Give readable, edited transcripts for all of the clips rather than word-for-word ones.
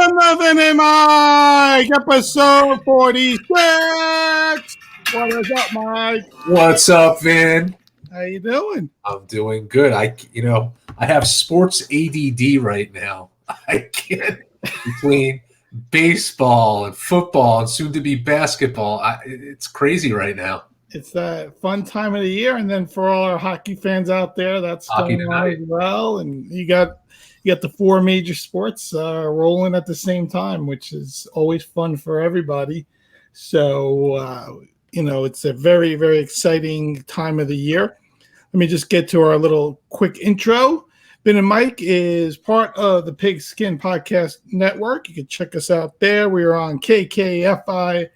Welcome to Vin and Mike, episode 46. What is up, Mike? What's up, Vin? How you doing? I'm doing good. I have sports ADD right now. I can't between baseball and football and soon to be basketball. It's crazy right now. It's that fun time of the year, and then for all our hockey fans out there, that's Hockey going on tonight. as well. And you got the four major sports rolling at the same time, which is always fun for everybody. So it's a very, very exciting time of the year. Let me just get to our little quick intro. Vin and Mike is part of the Pigskin Podcast Network. You can check us out there. We are on KKFI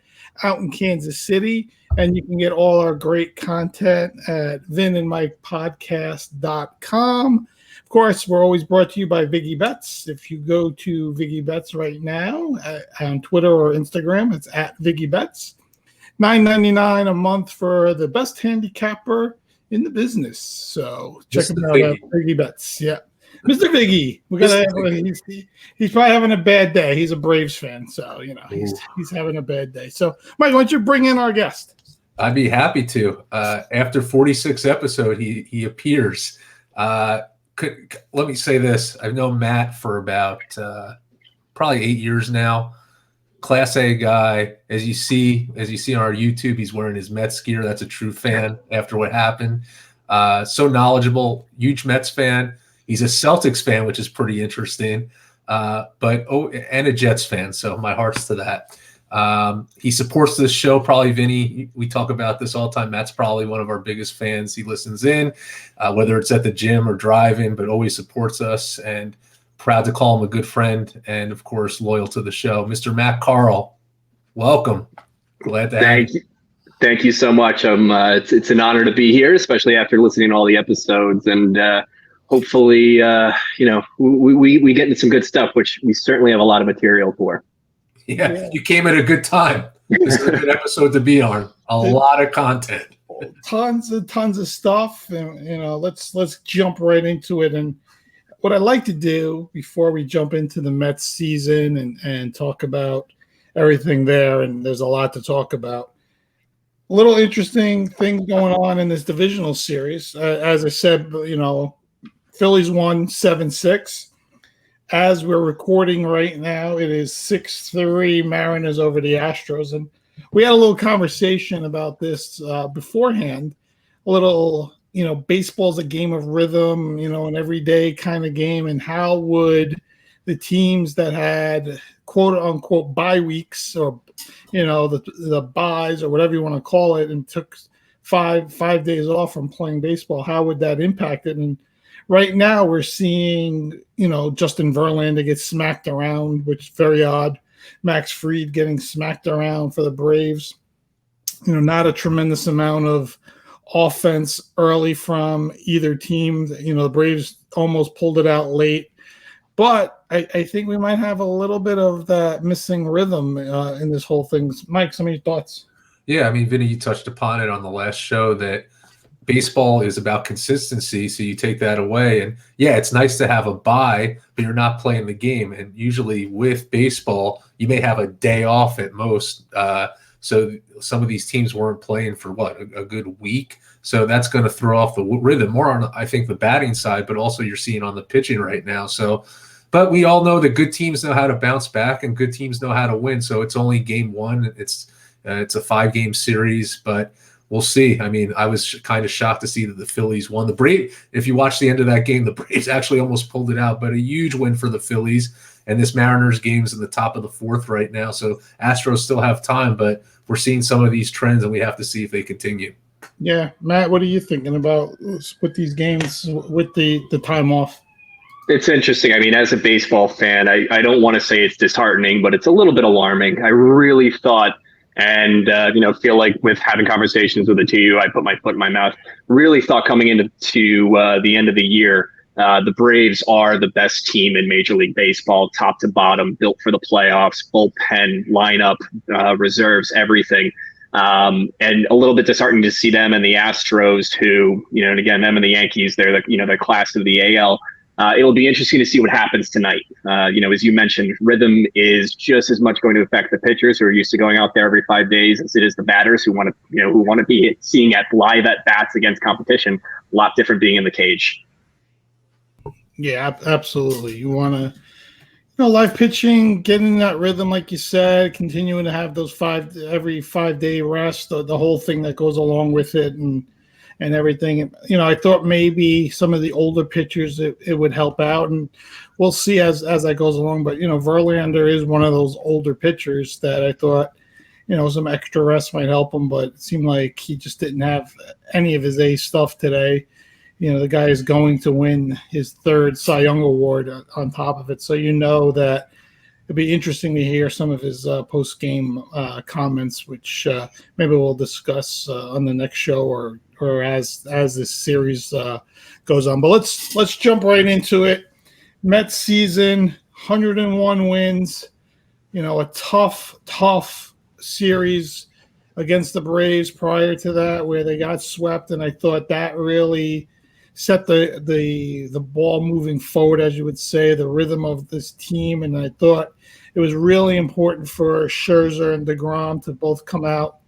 out in Kansas City, and you can get all our great content at vinandmikepodcast.com. Of course, we're always brought to you by Viggy Bets. If you go to Viggy Bets right now on Twitter or Instagram, it's at Viggy Bets. $9.99 a month for the best handicapper in the business. So check him out at Viggy Bets. Yeah. Mr. Viggy. He's probably having a bad day. He's a Braves fan, so he's having a bad day. So Mike, why don't you bring in our guest? I'd be happy to. After 46 episode, he appears. Let me say this. I've known Matt for about probably 8 years now. Class A guy. As you see on our YouTube, he's wearing his Mets gear. That's a true fan after what happened. So knowledgeable, huge Mets fan. He's a Celtics fan, which is pretty interesting. And a Jets fan. So my heart's to that. He supports this show, probably Vinny. We talk about this all the time. Matt's probably one of our biggest fans. He listens in, whether it's at the gym or driving, but always supports us, and proud to call him a good friend, and of course, loyal to the show. Mr. Matt Karl, welcome. Glad to have you. Thank you so much. It's an honor to be here, especially after listening to all the episodes, and hopefully, we get into some good stuff, which we certainly have a lot of material for. Yeah, you came at a good time. This is a good episode to be on. A lot of content. Tons of stuff. And let's jump right into it. And what I like to do before we jump into the Mets season and talk about everything there, and there's a lot to talk about. A little interesting things going on in this divisional series. As I said, Phillies won 7-6. As we're recording right now, it is 6-3 Mariners over the Astros. And we had a little conversation about this beforehand. A little, baseball's a game of rhythm, an everyday kind of game. And how would the teams that had quote unquote bye weeks, or, the byes or whatever you want to call it, and took five days off from playing baseball, how would that impact it? And right now we're seeing, Justin Verlander get smacked around, which is very odd. Max Fried getting smacked around for the Braves. Not a tremendous amount of offense early from either team. The Braves almost pulled it out late. But I think we might have a little bit of that missing rhythm in this whole thing. Mike, some of your thoughts? Yeah, Vinny, you touched upon it on the last show that baseball is about consistency, so you take that away. And yeah, it's nice to have a bye, but you're not playing the game. And usually with baseball, you may have a day off at most. So some of these teams weren't playing for a good week. So that's going to throw off the rhythm more on, I think, the batting side, but also you're seeing on the pitching right now. So, but we all know that good teams know how to bounce back and good teams know how to win. So it's only game one. It's a 5-game series, but we'll see. I was kind of shocked to see that the Phillies won. The Braves, if you watch the end of that game, the Braves actually almost pulled it out, but a huge win for the Phillies. And this Mariners game's in the top of the fourth right now. So Astros still have time, but we're seeing some of these trends, and we have to see if they continue. Yeah. Matt, what are you thinking about with these games, with the time off? It's interesting. As a baseball fan, I don't want to say it's disheartening, but it's a little bit alarming. I really thought – and, feel like with having conversations with the two of you, I put my foot in my mouth, really thought coming into the end of the year, the Braves are the best team in Major League Baseball, top to bottom, built for the playoffs, bullpen, lineup, reserves, everything. And a little bit disheartening to see them and the Astros, who, and again, them and the Yankees, they're the class of the AL. It'll be interesting to see what happens tonight. As you mentioned, rhythm is just as much going to affect the pitchers who are used to going out there every 5 days as it is the batters who want to be seeing live at bats against competition. A lot different being in the cage. Yeah, absolutely. You want to, live pitching, getting that rhythm, like you said, continuing to have those every 5 day rest, the whole thing that goes along with it, and everything. I thought maybe some of the older pitchers it would help out, and we'll see as that goes along. But Verlander is one of those older pitchers that I thought some extra rest might help him, but it seemed like he just didn't have any of his A stuff today. The guy is going to win his 3rd Cy Young Award on top of it, so that it'd be interesting to hear some of his post-game comments, which maybe we'll discuss on the next show or as this series goes on. But let's jump right into it. Mets season, 101 wins. A tough series against the Braves prior to that, where they got swept, and I thought that really set the ball moving forward, as you would say, the rhythm of this team. And I thought it was really important for Scherzer and DeGrom to both come out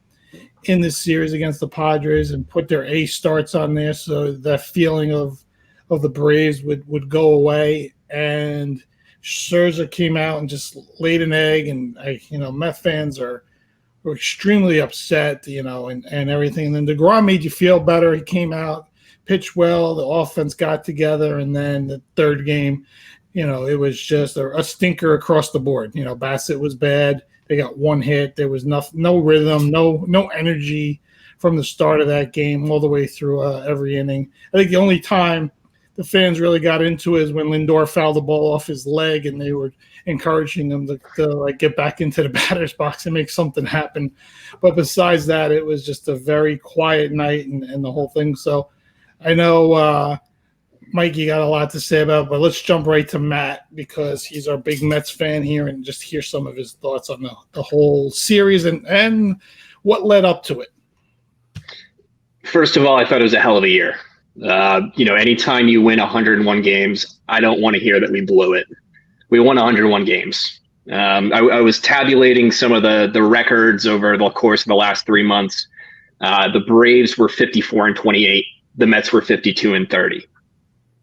in this series against the Padres and put their A starts on there, so that feeling of the Braves would go away. And Scherzer came out and just laid an egg, and Met fans were extremely upset, and everything. And then DeGrom made you feel better. He came out, pitched well, the offense got together, and then the 3rd game, it was just a stinker across the board. Bassett was bad. They got 1 hit. There was no rhythm, no energy from the start of that game all the way through every inning. I think the only time the fans really got into it is when Lindor fouled the ball off his leg, and they were encouraging him to get back into the batter's box and make something happen. But besides that, it was just a very quiet night and the whole thing. So I know Mike, you got a lot to say about it, but let's jump right to Matt, because he's our big Mets fan here, and just hear some of his thoughts on the whole series and what led up to it. First of all, I thought it was a hell of a year. Anytime you win 101 games, I don't want to hear that we blew it. We won 101 games. I was tabulating some of the records over the course of the last 3 months. The Braves were 54-28. The Mets were 52-30.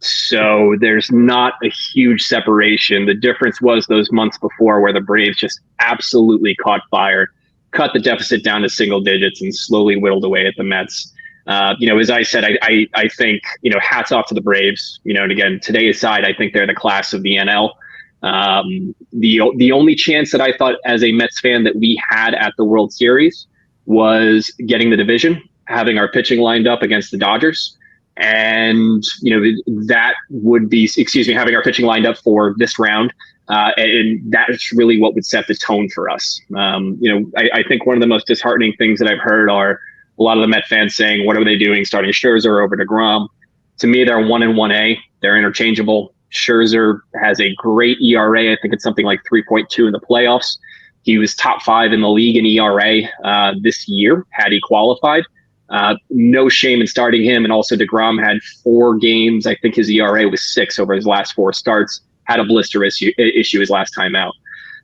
So there's not a huge separation. The difference was those months before, where the Braves just absolutely caught fire, cut the deficit down to single digits, and slowly whittled away at the Mets. As I said, I think, hats off to the Braves. And again, today aside, I think they're the class of the NL. The only chance that I thought as a Mets fan that we had at the World Series was getting the division, having our pitching lined up against the Dodgers. And, that would be, having our pitching lined up for this round. And that's really what would set the tone for us. I think one of the most disheartening things that I've heard are a lot of the Met fans saying, what are they doing starting Scherzer over DeGrom? To me, they're 1 and 1A. They're interchangeable. Scherzer has a great ERA. I think it's something like 3.2 in the playoffs. He was top 5 in the league in ERA this year, had he qualified. No shame in starting him. And also DeGrom had 4 games. I think his ERA was 6 over his last 4 starts, had a blister issue his last time out.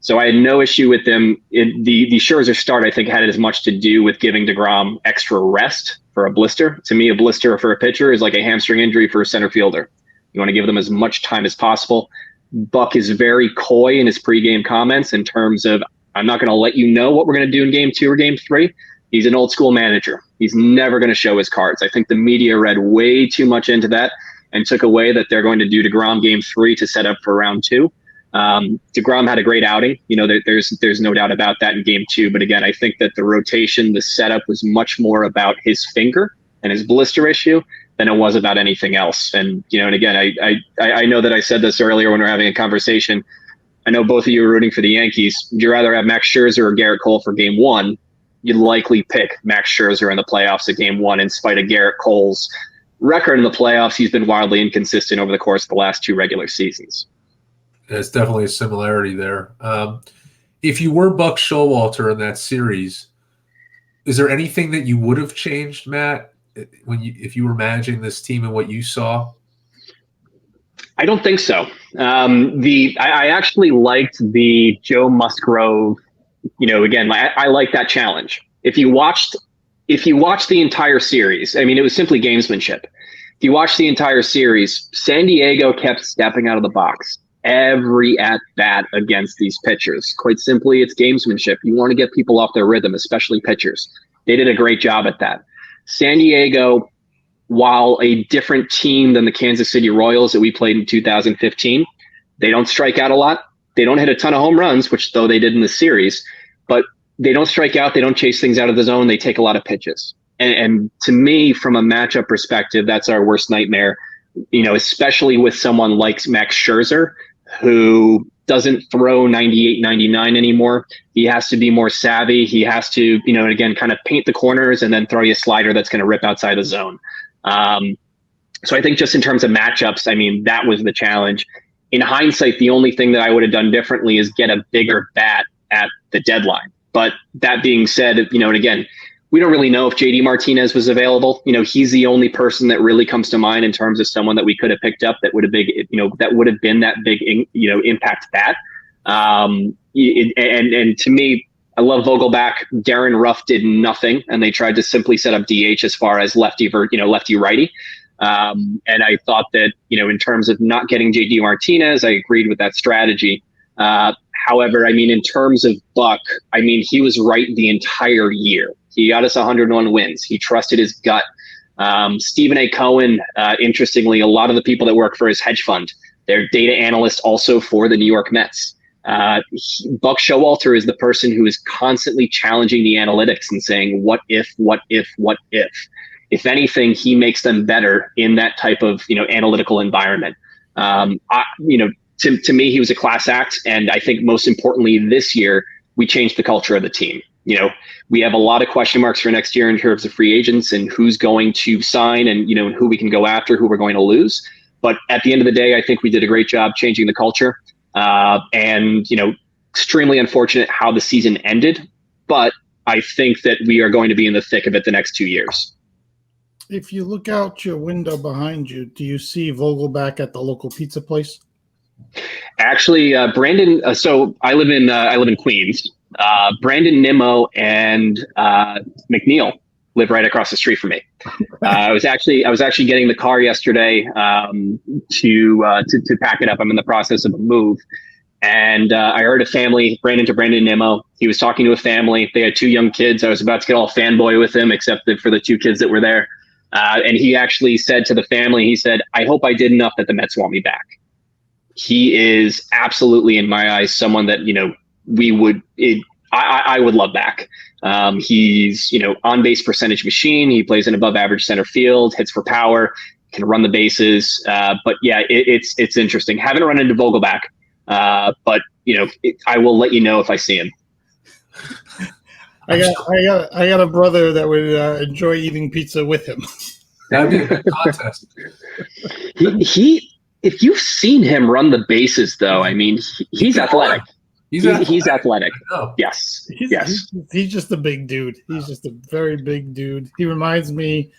So I had no issue with them. The Scherzer start, I think, had as much to do with giving DeGrom extra rest for a blister. To me, a blister for a pitcher is like a hamstring injury for a center fielder. You want to give them as much time as possible. Buck is very coy in his pregame comments in terms of, I'm not going to let you know what we're going to do in game 2 or game 3. He's an old school manager. He's never going to show his cards. I think the media read way too much into that and took away that they're going to do DeGrom game 3 to set up for round 2. DeGrom had a great outing. There's no doubt about that in game 2. But again, I think that the rotation, the setup was much more about his finger and his blister issue than it was about anything else. And, and again, I know that I said this earlier when we were having a conversation. I know both of you are rooting for the Yankees. Would you rather have Max Scherzer or Garrett Cole for game 1? You'd likely pick Max Scherzer in the playoffs at game 1, in spite of Garrett Cole's record in the playoffs. He's been wildly inconsistent over the course of the last 2 regular seasons. There's definitely a similarity there. If you were Buck Showalter in that series, is there anything that you would have changed, Matt, if you were managing this team and what you saw? I don't think so. I actually liked the Joe Musgrove. Again, I like that challenge. If you watched the entire series, I mean, it was simply gamesmanship. If you watch the entire series, San Diego kept stepping out of the box every at bat against these pitchers. Quite simply, it's gamesmanship. You want to get people off their rhythm, especially pitchers. They did a great job at that. San Diego, while a different team than the Kansas City Royals that we played in 2015, they don't strike out a lot. They don't hit a ton of home runs, which though they did in the series, but they don't strike out. They don't chase things out of the zone. They take a lot of pitches. And to me, from a matchup perspective, that's our worst nightmare, especially with someone like Max Scherzer, who doesn't throw 98, 99 anymore. He has to be more savvy. He has to, again, kind of paint the corners and then throw you a slider that's going to rip outside the zone. So I think just in terms of matchups, I mean, that was the challenge. In hindsight, the only thing that I would have done differently is get a bigger bat at the deadline. But that being said, and again, we don't really know if JD Martinez was available. He's the only person that really comes to mind in terms of someone that we could have picked up that would have been that big, impact bat. And to me, I love Vogelback. Darren Ruff did nothing, and they tried to simply set up DH as far as lefty righty. And I thought that, in terms of not getting JD Martinez, I agreed with that strategy. However, I mean, in terms of Buck, I mean, he was right the entire year. He got us 101 wins. He trusted his gut. Stephen A. Cohen, interestingly, a lot of the people that work for his hedge fund, they're data analysts also for the New York Mets. Buck Showalter is the person who is constantly challenging the analytics and saying, what if, what if, what if? If anything, he makes them better in that type of, analytical environment. To me, he was a class act. And I think most importantly, this year, we changed the culture of the team. We have a lot of question marks for next year in terms of free agents and who's going to sign and, who we can go after, who we're going to lose. But at the end of the day, I think we did a great job changing the culture. And extremely unfortunate how the season ended. But I think that we are going to be in the thick of it the next 2 years. If you look out your window behind you, do you see Vogelback at the local pizza place? Actually, Brandon. So I live in Queens. Brandon Nimmo and McNeil live right across the street from me. I was actually getting the car yesterday to pack it up. I'm in the process of a move, and I heard a family. Brandon Nimmo. He was talking to a family. They had 2 young kids. I was about to get all fanboy with him, except for the 2 kids that were there. And he actually said to the family, he said, "I hope I did enough that the Mets want me back." He is absolutely, in my eyes, someone that I would love back. He's on base percentage machine. He plays an above average center field, hits for power, can run the bases. But yeah, it's interesting. Haven't run into Vogelback, but I will let you know if I see him. I got a brother that would enjoy eating pizza with him. That'd be a good contest. He if you've seen him run the bases, though, I mean, he's athletic. He's athletic. Yes. He's just a big dude. He's just a very big dude. He reminds me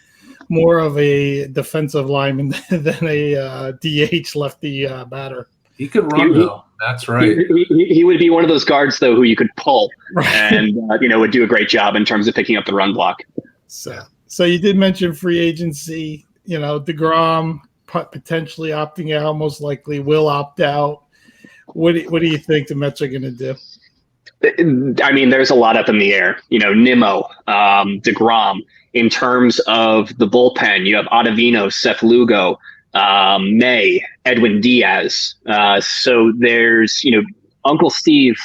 more of a defensive lineman than a DH lefty batter. He could run, though. That's right. He would be one of those guards, though, who you could pull and, would do a great job in terms of picking up the run block. So you did mention free agency. DeGrom potentially opting out, most likely will opt out. What do you think the Mets are going to do? I mean, there's a lot up in the air. Nimmo, DeGrom. In terms of the bullpen, you have Ottavino, Seth Lugo, May, Edwin Diaz. So there's, Uncle Steve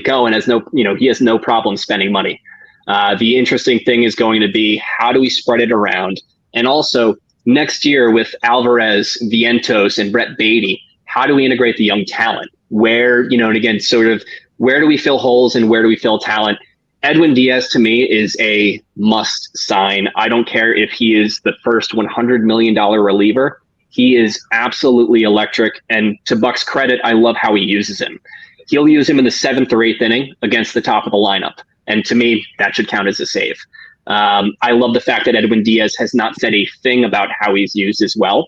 Cohen has he has no problem spending money. The interesting thing is going to be, how do we spread it around? And also next year with Alvarez, Vientos, and Brett Beatty, how do we integrate the young talent? Where, and again, sort of, where do we fill holes and where do we fill talent? Edwin Diaz, to me, is a must sign. I don't care if he is the first $100 million reliever. He is absolutely electric. And to Buck's credit, I love how he uses him. He'll use him in the 7th or 8th inning against the top of the lineup. And to me, that should count as a save. I love the fact that Edwin Diaz has not said a thing about how he's used as well.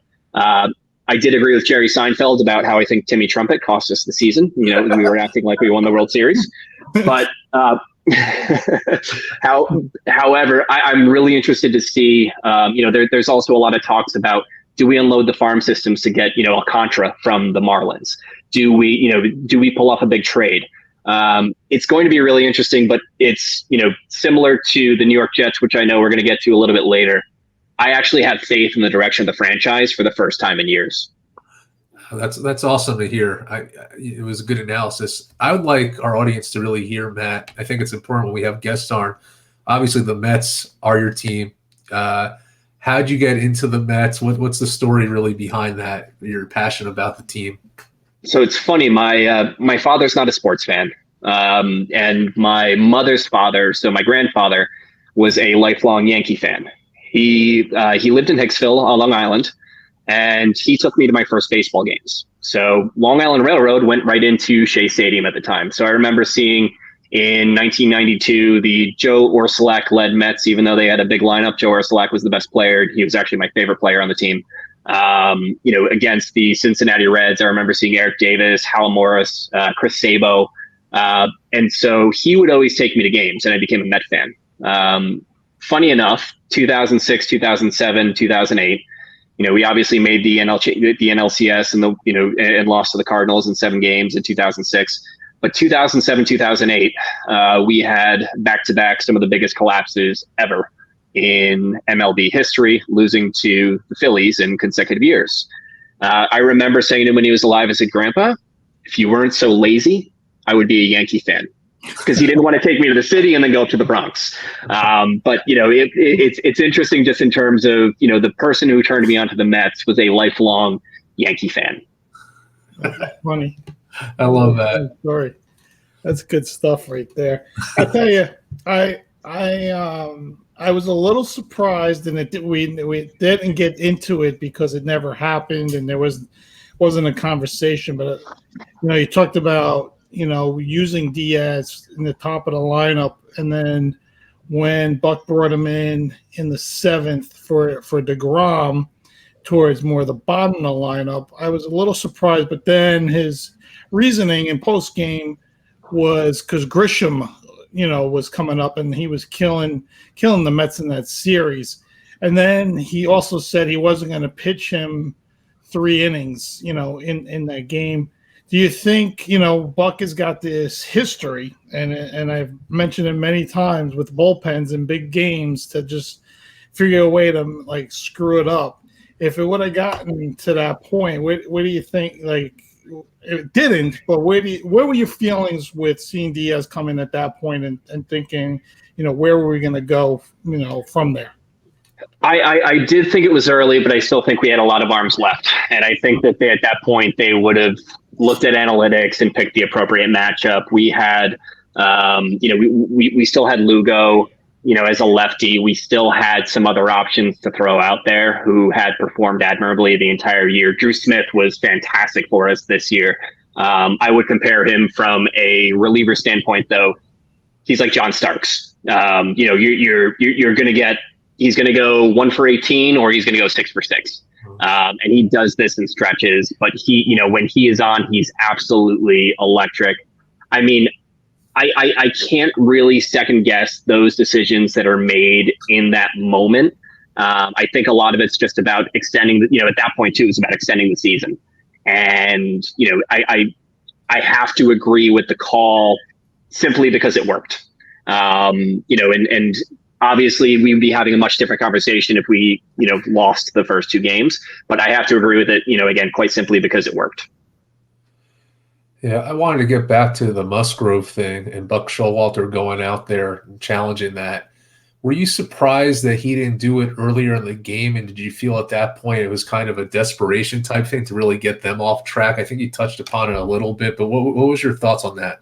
I did agree with Jerry Seinfeld about how I think Timmy Trumpet cost us the season. We were acting like we won the World Series, but however, I'm really interested to see. There's also a lot of talks about, do we unload the farm systems to get Alcantara from the Marlins? Do we pull off a big trade? It's going to be really interesting, but it's similar to the New York Jets, which I know we're going to get to a little bit later. I actually have faith in the direction of the franchise for the first time in years. That's awesome to hear. It was a good analysis. I would like our audience to really hear, Matt. I think it's important when we have guests on. Obviously, the Mets are your team. How'd you get into the Mets? What's the story really behind that? Your passion about the team? So it's funny. My father's not a sports fan, and my mother's father, so my grandfather, was a lifelong Yankee fan. He lived in Hicksville on Long Island, and he took me to my first baseball games. So Long Island Railroad went right into Shea Stadium at the time. So I remember seeing in 1992 the Joe Orsulak-led Mets. Even though they had a big lineup, Joe Orsulak was the best player. He was actually my favorite player on the team. Against the Cincinnati Reds, I remember seeing Eric Davis, Hal Morris, Chris Sabo. And so he would always take me to games, and I became a Met fan. Funny enough, 2006, 2007, 2008, we obviously made the NLCS and lost to the Cardinals in 7 games in 2006. But 2007, 2008, we had back-to-back some of the biggest collapses ever in MLB history, losing to the Phillies in consecutive years. I remember saying to him when he was alive, I said, "Grandpa, if you weren't so lazy, I would be a Yankee fan." Because he didn't want to take me to the city and then go up to the Bronx. But it's interesting just in terms of the person who turned me onto the Mets was a lifelong Yankee fan. That's funny. I love that story. That's good stuff right there. I tell you, I was a little surprised, and we didn't get into it because it never happened, and there wasn't a conversation. But you talked about using Diaz in the top of the lineup, and then when Buck brought him in the 7th for DeGrom towards more the bottom of the lineup, I was a little surprised. But then his reasoning in post game was because Grisham, was coming up and he was killing the Mets in that series. And then he also said he wasn't going to pitch him 3 innings, in that game. Do you think, Buck has got this history, and I've mentioned it many times with bullpens and big games, to just figure a way to screw it up? If it would have gotten to that point, where do you think, it didn't, but where were your feelings with seeing Diaz come in at that point and thinking, where were we going to go, from there? I did think it was early, but I still think we had a lot of arms left. And I think that at that point they would have looked at analytics and picked the appropriate matchup. We had, we still had Lugo, as a lefty. We still had some other options to throw out there who had performed admirably the entire year. Drew Smith was fantastic for us this year. I would compare him from a reliever standpoint, though. He's like John Starks. You're going to get, he's going to go 1 for 18 or he's going to go 6 for 6. And he does this in stretches, but when he is on, he's absolutely electric. I mean, I can't really second guess those decisions that are made in that moment. I think a lot of it's just about extending, at that point too, it's about extending the season. And, I have to agree with the call simply because it worked. And obviously we'd be having a much different conversation if we, lost the first 2 games, but I have to agree with it, again, quite simply because it worked. Yeah, I wanted to get back to the Musgrove thing and Buck Showalter going out there and challenging that. Were you surprised that he didn't do it earlier in the game? And did you feel at that point it was kind of a desperation type thing to really get them off track? I think you touched upon it a little bit, but what was your thoughts on that?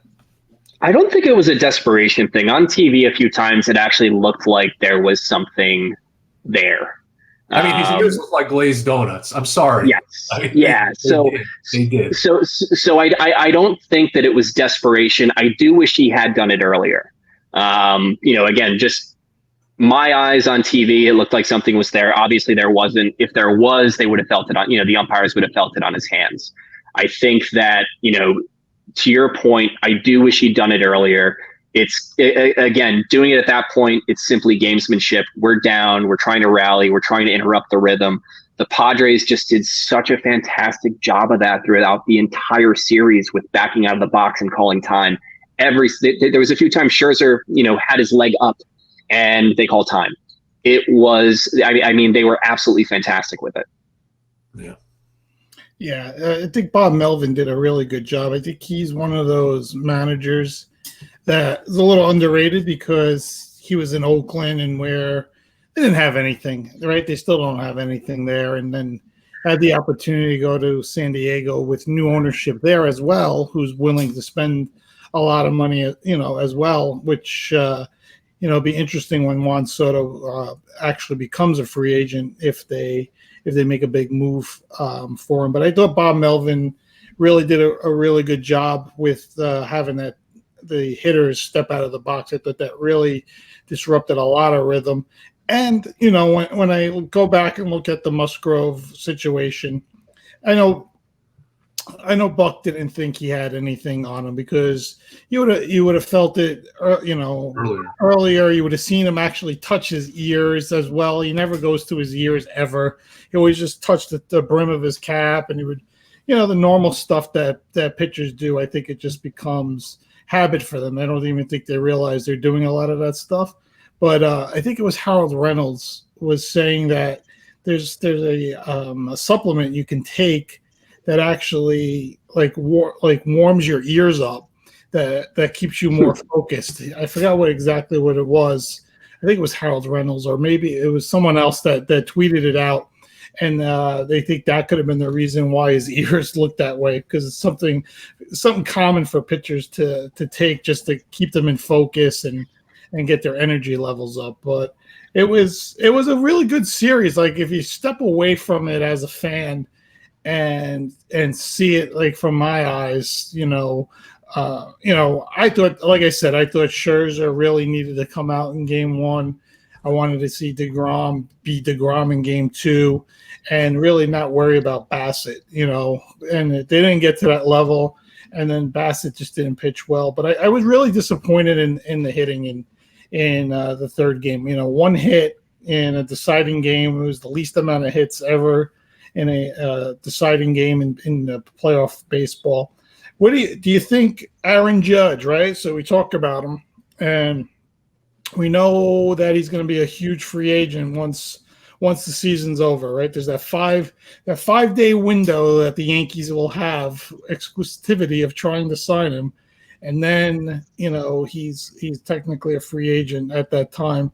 I don't think it was a desperation thing. On TV a few times, it actually looked like there was something there. I mean, his ears look like glazed donuts. I'm sorry. Yes. I mean, yeah. They did. So I don't think that it was desperation. I do wish he had done it earlier. Again, just my eyes on TV, it looked like something was there. Obviously, there wasn't. If there was, they would have felt it on, the umpires would have felt it on his hands. I think that, to your point, I do wish he'd done it earlier. Again, doing it at that point, it's simply gamesmanship. We're down. We're trying to rally. We're trying to interrupt the rhythm. The Padres just did such a fantastic job of that throughout the entire series with backing out of the box and calling time. There was a few times Scherzer, had his leg up and they called time. It was, I mean, they were absolutely fantastic with it. Yeah. Yeah, I think Bob Melvin did a really good job. I think he's one of those managers that is a little underrated because he was in Oakland and where they didn't have anything, right? They still don't have anything there. And then had the opportunity to go to San Diego with new ownership there as well, who's willing to spend a lot of money, as well, which, be interesting when Juan Soto actually becomes a free agent if they make a big move for him. But I thought Bob Melvin really did a really good job with having the hitters step out of the box. I thought that really disrupted a lot of rhythm. And, when I go back and look at the Musgrove situation, I know Buck didn't think he had anything on him because you would have felt it, earlier. You would have seen him actually touch his ears as well. He never goes to his ears ever. He always just touched the brim of his cap, and he would, the normal stuff that pitchers do. I think it just becomes habit for them. I don't even think they realize they're doing a lot of that stuff. But I think it was Harold Reynolds was saying that there's a supplement you can take that actually warms your ears up, that keeps you more focused. I forgot exactly what it was. I think it was Harold Reynolds, or maybe it was someone else that tweeted it out, and they think that could have been the reason why his ears look that way, because it's something common for pitchers to take just to keep them in focus and get their energy levels up. But it was a really good series. Like, if you step away from it as a fan and see it like from my eyes, I thought, like I said, I thought Scherzer really needed to come out in game one. I wanted to see DeGrom be DeGrom in game two and really not worry about Bassett, and they didn't get to that level. And then Bassett just didn't pitch well. But I was really disappointed in the hitting in the third game. One hit in a deciding game. It was the least amount of hits ever in a deciding game in the playoff baseball. What do you think Aaron Judge, right? So we talk about him, and we know that he's going to be a huge free agent once the season's over, right? There's that 5-day window that the Yankees will have exclusivity of trying to sign him. And then, he's technically a free agent at that time.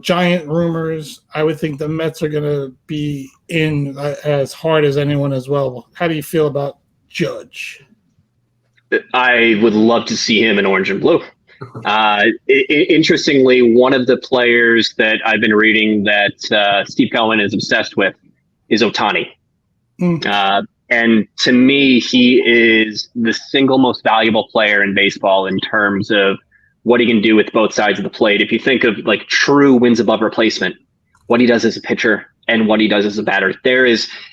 Giant rumors. I would think the Mets are going to be in as hard as anyone as well. How do you feel about Judge? I would love to see him in orange and blue. Interestingly, one of the players that I've been reading that Steve Kellman is obsessed with is Ohtani. And to me, he is the single most valuable player in baseball in terms of what he can do with both sides of the plate. If you think of like true wins above replacement, what he does as a pitcher and what he does as a batter,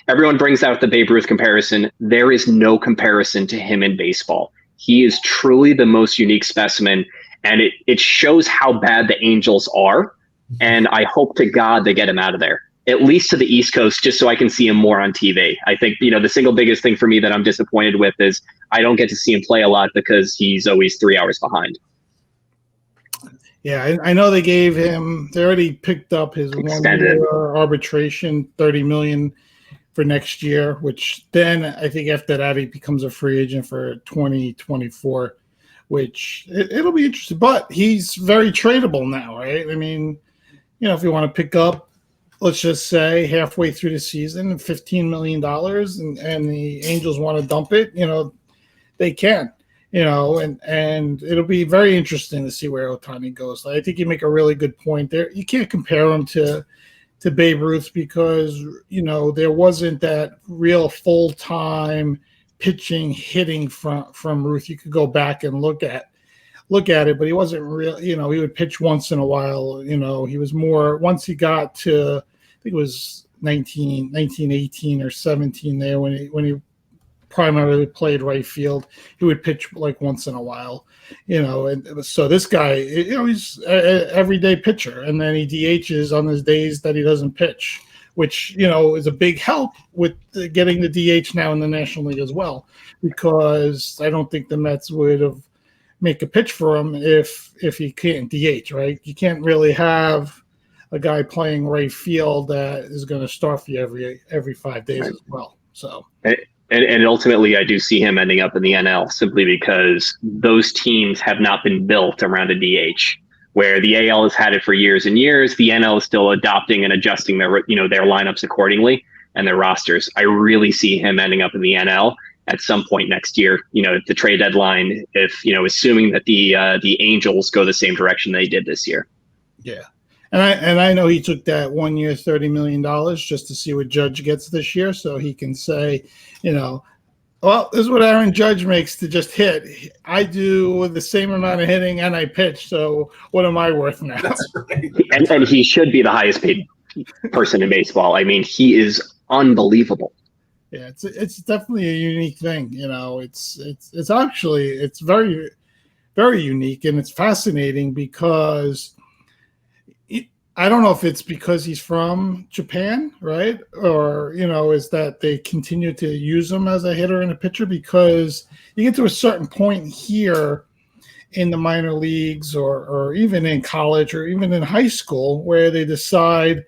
everyone brings out the Babe Ruth comparison. There is no comparison to him in baseball. He is truly the most unique specimen, and it shows how bad the Angels are. And I hope to God they get him out of there, at least to the East Coast, just so I can see him more on TV. I think, the single biggest thing for me that I'm disappointed with is I don't get to see him play a lot because he's always 3 hours behind. Yeah, I know they already picked up his Extended 1 year arbitration, $30 million for next year, which then I think after that he becomes a free agent for 2024, which it'll be interesting. But he's very tradable now, right? I mean, if you want to pick up, let's just say halfway through the season, $15 million, and the Angels want to dump it, they can. And it'll be very interesting to see where Ohtani goes. I think you make a really good point there. You can't compare him to Babe Ruth because, there wasn't that real full-time pitching, hitting from Ruth. You could go back and look at look at it, but he wasn't real. He would pitch once in a while. He was more once he got to, I think it was 1918 or 17 there when he primarily played right field. He would pitch like once in a while, and so this guy, he's an everyday pitcher, and then he DHs on his days that he doesn't pitch, which, is a big help with getting the DH now in the National League as well, because I don't think the Mets would have make a pitch for him if he can't DH, right? You can't really have a guy playing right field that is going to start for you every 5 days as well. So. And ultimately, I do see him ending up in the NL simply because those teams have not been built around a DH. Where the AL has had it for years and years, the NL is still adopting and adjusting their lineups accordingly and their rosters. I really see him ending up in the NL at some point next year. The trade deadline, if assuming that the Angels go the same direction they did this year. Yeah. And I know he took that 1 year, $30 million just to see what Judge gets this year, so he can say, well, this is what Aaron Judge makes to just hit. I do the same amount of hitting and I pitch, so what am I worth now? That's right. And he should be the highest paid person in baseball. I mean, he is unbelievable. Yeah, it's definitely a unique thing. It's actually very, very unique, and it's fascinating because I don't know if it's because he's from Japan, right? Or, is that they continue to use him as a hitter and a pitcher, because you get to a certain point here in the minor leagues or even in college or even in high school where they decide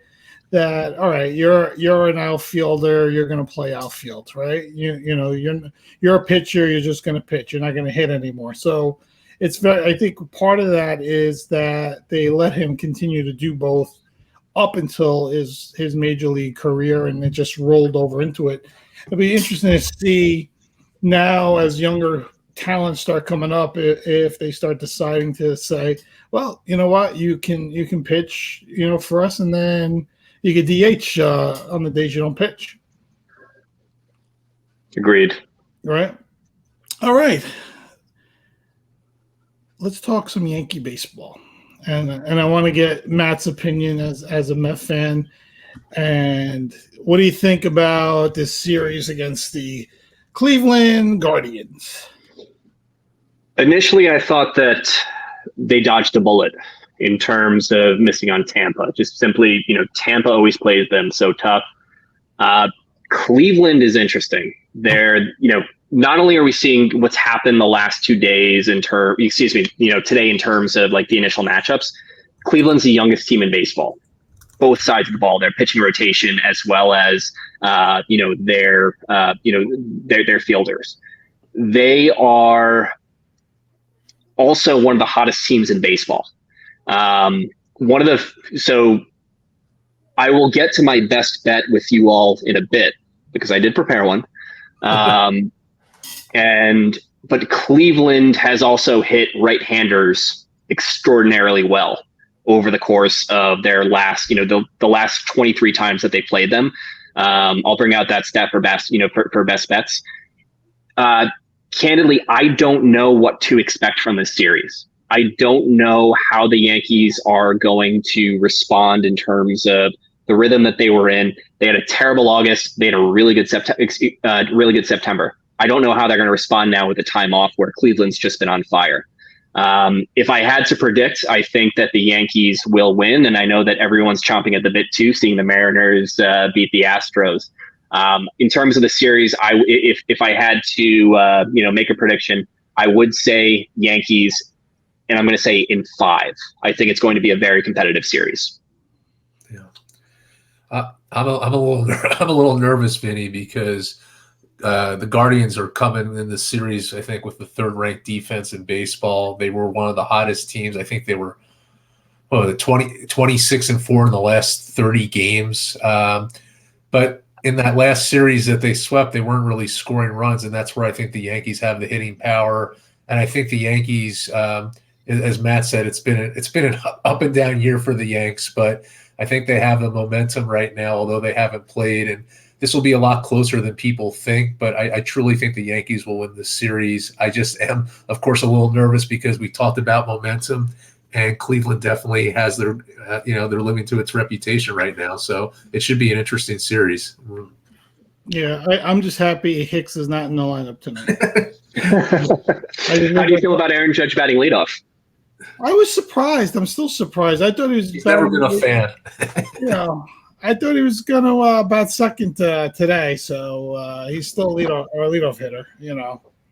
that, all right, you're an outfielder, you're going to play outfield, right? You're a pitcher, you're just going to pitch, you're not going to hit anymore. So I think part of that is that they let him continue to do both up until his major league career, and it just rolled over into it. It'll be interesting to see now as younger talents start coming up if they start deciding to say, well, you know what, you can pitch, for us, and then you can DH on the days you don't pitch. Agreed. Right. All right. Let's talk some Yankee baseball, and I want to get Matt's opinion as a Met fan. And what do you think about this series against the Cleveland Guardians? Initially, I thought that they dodged a bullet in terms of missing on Tampa. Just simply, Tampa always plays them so tough. Cleveland is interesting. They're, not only are we seeing what's happened the last 2 days today in terms of like the initial matchups, Cleveland's the youngest team in baseball, both sides of the ball, their pitching rotation, as well as, their fielders. They are also one of the hottest teams in baseball. So I will get to my best bet with you all in a bit because I did prepare one. But Cleveland has also hit right-handers extraordinarily well over the course of their last, the last 23 times that they played them. I'll bring out that stat for best, for best bets. Candidly, I don't know what to expect from this series. I don't know how the Yankees are going to respond in terms of the rhythm that they were in. They had a terrible August. They had a really good September. I don't know how they're going to respond now with the time off where Cleveland's just been on fire. If I had to predict, I think that the Yankees will win. And I know that everyone's chomping at the bit too, seeing the Mariners beat the Astros. In terms of the series, if I had to, make a prediction, I would say Yankees, and I'm going to say in 5. I think it's going to be a very competitive series. Yeah, I'm a little nervous, Vinny, because the Guardians are coming in the series, I think, with the third-ranked defense in baseball. They were one of the hottest teams. I think they were 26-4 in the last 30 games. But in that last series that they swept, they weren't really scoring runs, and that's where I think the Yankees have the hitting power. And I think the Yankees, as Matt said, it's been an up and down year for the Yanks, but I think they have the momentum right now, although they haven't played. And this will be a lot closer than people think, but I truly think the Yankees will win this series. I just am, of course, a little nervous because we talked about momentum, and Cleveland definitely has their, they're living to its reputation right now. So it should be an interesting series. Yeah, I'm just happy Hicks is not in the lineup tonight. How do you feel about Aaron Judge batting leadoff? I was surprised. I'm still surprised. I thought he was. He's never been a fan. I thought he was going to bat second today, so he's still leadoff hitter.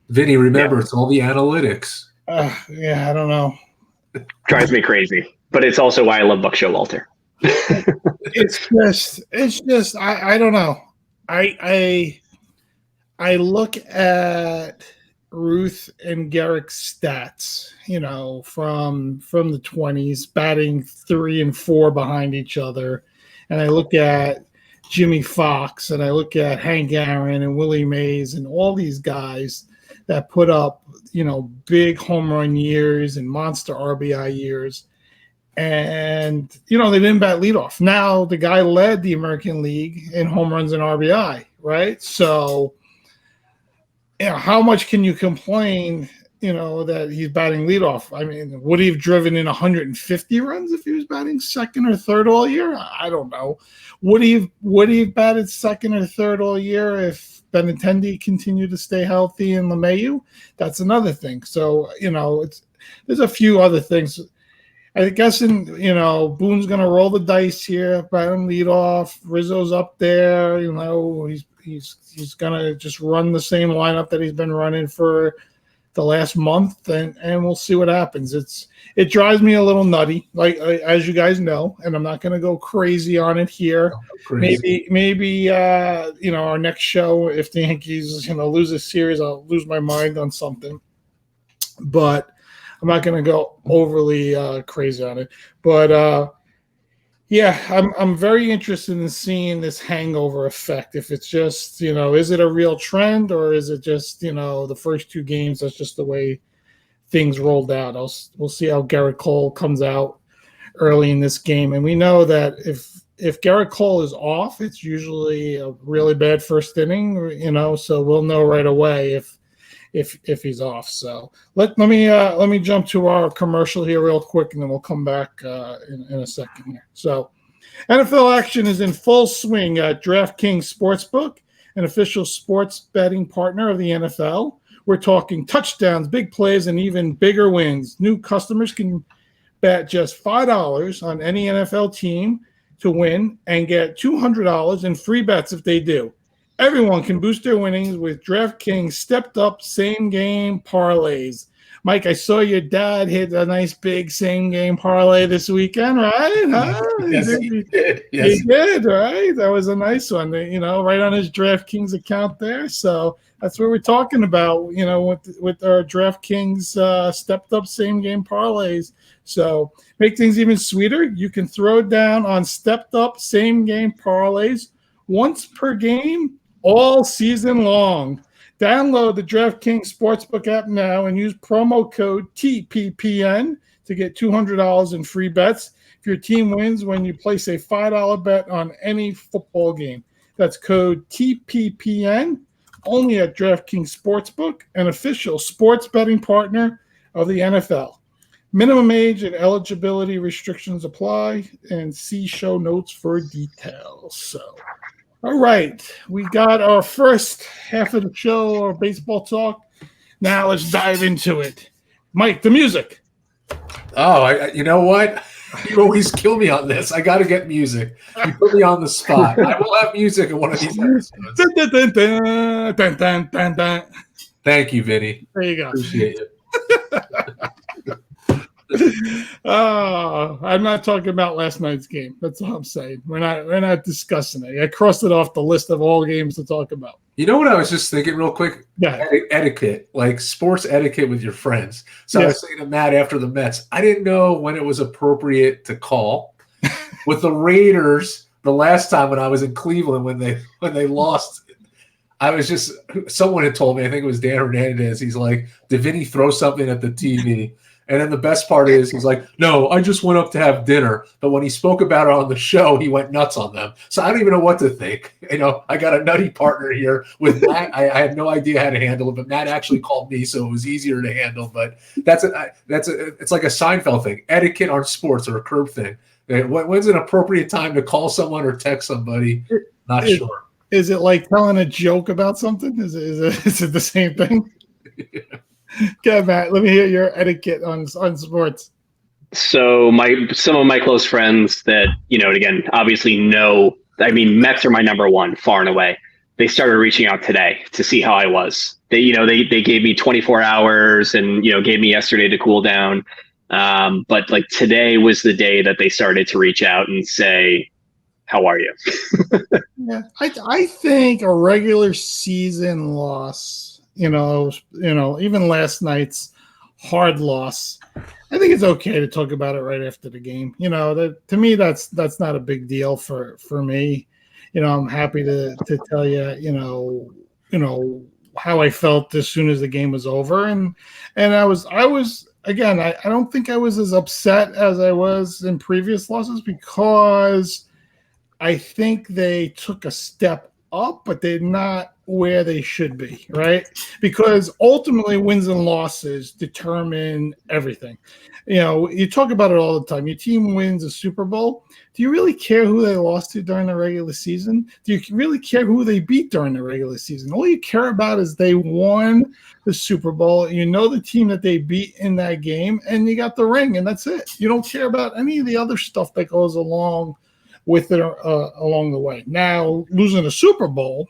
Vinny, remember, it's all the analytics. I don't know. Drives me crazy, but it's also why I love Buck Showalter. It's just I don't know. I look at Ruth and Garrick's stats, from the 20s, batting 3 and 4 behind each other. And I look at Jimmy Fox, and I look at Hank Aaron and Willie Mays and all these guys that put up, big home run years and monster RBI years. And, they didn't bat leadoff. Now the guy led the American League in home runs and RBI, right? So, how much can you complain, that he's batting leadoff? I mean, would he have driven in 150 runs if he was batting second or third all year? I don't know. Would he have batted second or third all year if Benintendi continued to stay healthy and LeMahieu? That's another thing. So, there's a few other things. I guess Boone's going to roll the dice here, bat him leadoff. Rizzo's up there, he's going to just run the same lineup that he's been running for the last month, and we'll see what happens. It drives me a little nutty, like as you guys know, and I'm not going to go crazy on it here. Maybe our next show, if the Yankees lose a series, I'll lose my mind on something, but I'm not going to go overly crazy on it. But I'm very interested in seeing this hangover effect. If it's just, is it a real trend, or is it just, the first 2 games, that's just the way things rolled out. We'll see how Garrett Cole comes out early in this game. And we know that if Garrett Cole is off, it's usually a really bad first inning, so we'll know right away if he's off. So let me jump to our commercial here real quick, and then we'll come back in a second here. So NFL action is in full swing at DraftKings Sportsbook, an official sports betting partner of the NFL. We're talking touchdowns, big plays, and even bigger wins. New customers can bet just $5 on any NFL team to win and get $200 in free bets if they do. Everyone can boost their winnings with DraftKings stepped-up same-game parlays. Mike, I saw your dad hit a nice big same-game parlay this weekend, right? Huh? Yes, he did. Yes. He did, right? That was a nice one, right on his DraftKings account there. So that's what we're talking about, with our DraftKings stepped-up same-game parlays. So make things even sweeter. You can throw down on stepped-up same-game parlays once per game, all season long. Download the DraftKings Sportsbook app now and use promo code TPPN to get $200 in free bets if your team wins when you place a $5 bet on any football game. That's code TPPN, only at DraftKings Sportsbook, an official sports betting partner of the NFL. Minimum age and eligibility restrictions apply, and see show notes for details. So, all right, we got our first half of the show, our baseball talk. Now let's dive into it. Mike, the music. Oh, you know what? You always kill me on this. I got to get music. You put me on the spot. I will have music in one of these episodes. Dun, dun, dun, dun, dun. Thank you, Vinny. There you go. Appreciate it. I'm not talking about last night's game. That's all I'm saying. We're not discussing it. I crossed it off the list of all games to talk about. You know what I was just thinking real quick? Yeah. Etiquette, like sports etiquette with your friends. So I was saying to Matt after the Mets, I didn't know when it was appropriate to call. With the Raiders, the last time when I was in Cleveland when they lost, I was someone had told me, I think it was Dan Hernandez, he's like, did Vinny throw something at the TV? And then the best part is he's like, no, I just went up to have dinner. But when he spoke about it on the show, he went nuts on them. So I don't even know what to think. I got a nutty partner here with Matt. I had no idea how to handle it, but Matt actually called me, so it was easier to handle. But it's like a Seinfeld thing. Etiquette on sports or a curb thing. When's an appropriate time to call someone or text somebody? Not sure. Is it like telling a joke about something? Is it the same thing? Yeah. Okay, Matt, let me hear your etiquette on sports. So some of my close friends that, again, obviously know, Mets are my number one far and away. They started reaching out today to see how I was. They gave me 24 hours and, gave me yesterday to cool down. But like today was the day that they started to reach out and say, how are you? Yeah, I think a regular season loss, even last night's hard loss, I think it's okay to talk about it right after the game. To me, that's not a big deal for me. I'm happy to tell you, how I felt as soon as the game was over, and I was again. I don't think I was as upset as I was in previous losses because I think they took a step up, but they're not where they should be, right? Because ultimately wins and losses determine everything. You talk about it all the time. Your team wins a Super Bowl. Do you really care who they lost to during the regular season? Do you really care who they beat during the regular season? All you care about is they won the Super Bowl. You know the team that they beat in that game, and you got the ring, and that's it. You don't care about any of the other stuff that goes along with it along the way. Now, losing a Super Bowl,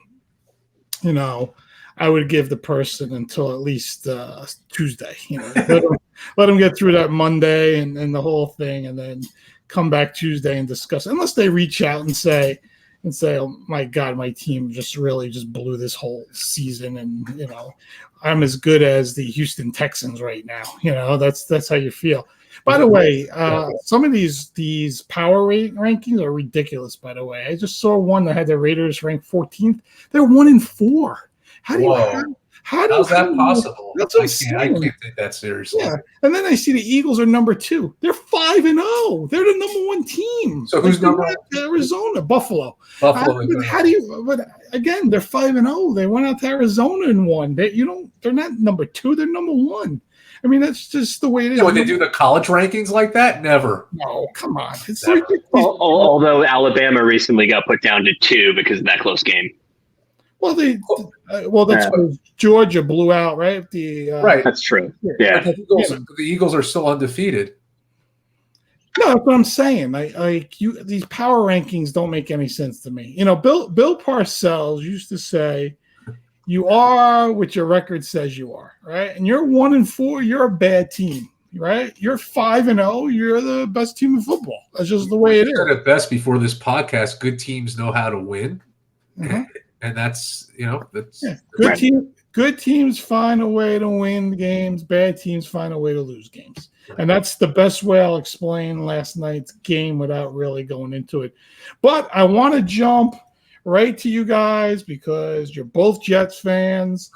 I would give the person until at least Tuesday. Let them get through that Monday and the whole thing, and then come back Tuesday and discuss. Unless they reach out and say, oh my God, my team just blew this whole season, and I'm as good as the Houston Texans right now. That's how you feel. By the way, some of these power rankings are ridiculous. By the way, I just saw one that had the Raiders ranked 14th. They're 1-4. How's that possible? That's what I'm saying. I can't take that seriously. Yeah, and then I see the Eagles are number 2. They're 5-0. They're the number 1 team. So who's number? Arizona, Buffalo. Buffalo. But again, they're 5-0. They went out to Arizona and won. They're not number 2. They're number 1. That's just the way it is. Would they do the college rankings like that? Never. No, come on. It's although Alabama recently got put down to 2 because of that close game. Well, that's what Georgia blew out, right? Right, that's true. Yeah, the Eagles are still undefeated. No, that's what I'm saying. These power rankings don't make any sense to me. Bill Parcells used to say, "You are what your record says you are," right? And you're 1-4. You're a bad team, right? You're 5-0. You're the best team in football. That's just the way it is. At best, before this podcast, good teams know how to win. Mm-hmm. And that's good teams find a way to win games. Bad teams find a way to lose games. Right. And that's the best way I'll explain last night's game without really going into it. But I want to jump right to you guys because you're both Jets fans.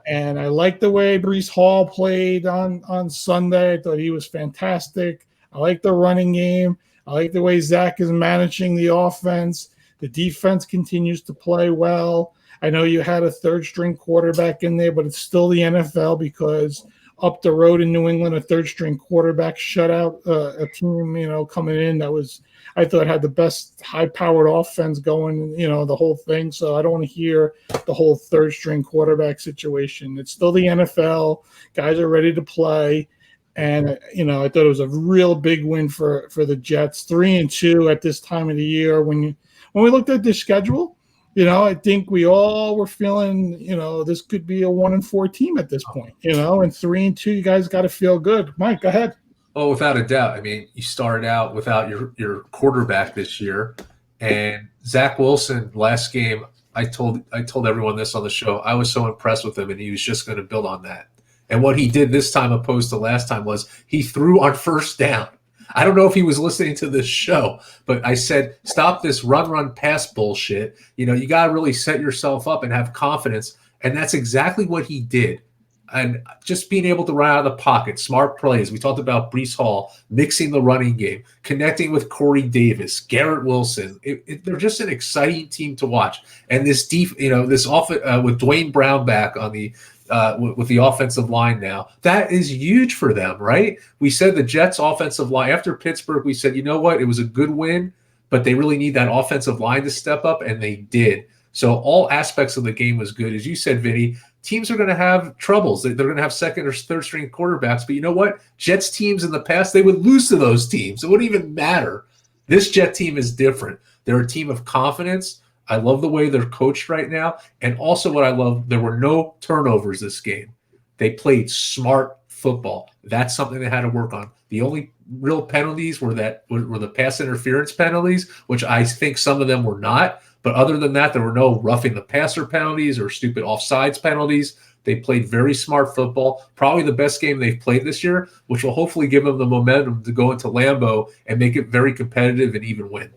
And I like the way Breece Hall played on Sunday. I thought he was fantastic. I like the running game. I like the way Zach is managing the offense. The defense continues to play well. I know you had a third-string quarterback in there, but it's still the NFL because up the road in New England, a third-string quarterback shut out a team, coming in that was, I thought, had the best high-powered offense going, the whole thing. So I don't want to hear the whole third-string quarterback situation. It's still the NFL. Guys are ready to play. And, I thought it was a real big win for the Jets. 3-2 at this time of the year when we looked at the schedule, I think we all were feeling, this could be a 1-4 team at this point, and 3-2, you guys got to feel good. Mike, go ahead. Oh, without a doubt. You started out without your quarterback this year, and Zach Wilson last game. I told everyone this on the show. I was so impressed with him, and he was just going to build on that. And what he did this time opposed to last time was he threw on first down. I don't know if he was listening to this show, but I said, stop this run, pass bullshit. You got to really set yourself up and have confidence. And that's exactly what he did. and just being able to run out of the pocket, smart plays. We talked about Breece Hall mixing the running game, connecting with Corey Davis, Garrett Wilson. They're just an exciting team to watch. And this this with Dwayne Brown back on the with the offensive line now, that is huge for them, right? We said the Jets' offensive line after Pittsburgh. We said, you know what, it was a good win, but they really need that offensive line to step up, and they did. So all aspects of the game was good, as you said, Vinny. Teams are going to have troubles. They're going to have second or third string quarterbacks. But you know what? Jets teams in the past, they would lose to those teams. It wouldn't even matter. This Jet team is different. They're a team of confidence. I love the way they're coached right now. And also what I love, there were no turnovers this game. They played smart football. That's something they had to work on. The only real penalties were the pass interference penalties, which I think some of them were not. But other than that, there were no roughing the passer penalties or stupid offsides penalties. They played very smart football, probably the best game they've played this year, which will hopefully give them the momentum to go into Lambeau and make it very competitive and even win.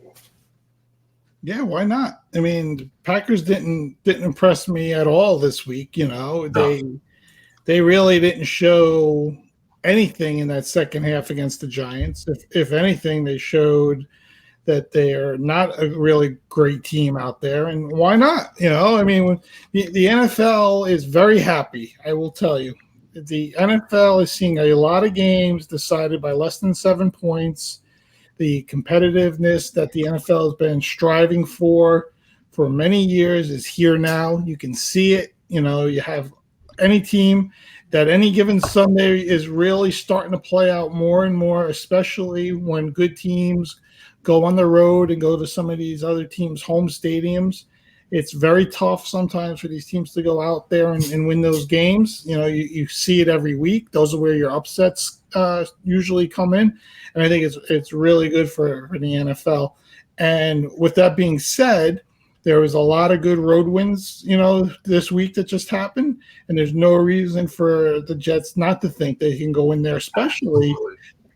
Yeah, why not? I mean, the Packers didn't impress me at all this week. They really didn't show anything in that second half against the Giants. If anything, they showed that they're not a really great team out there, and why not? I mean, the NFL is very happy. I will tell you, the NFL is seeing a lot of games decided by less than 7 points. The competitiveness that the NFL has been striving for many years is here now. You can see it. You have any team that any given Sunday is really starting to play out more and more, especially when good teams go on the road and go to some of these other teams' home stadiums. It's very tough sometimes for these teams to go out there and win those games. You see it every week. Those are where your upsets usually come in. And I think it's really good for the NFL. And with that being said, there was a lot of good road wins, this week that just happened. And there's no reason for the Jets not to think they can go in there, especially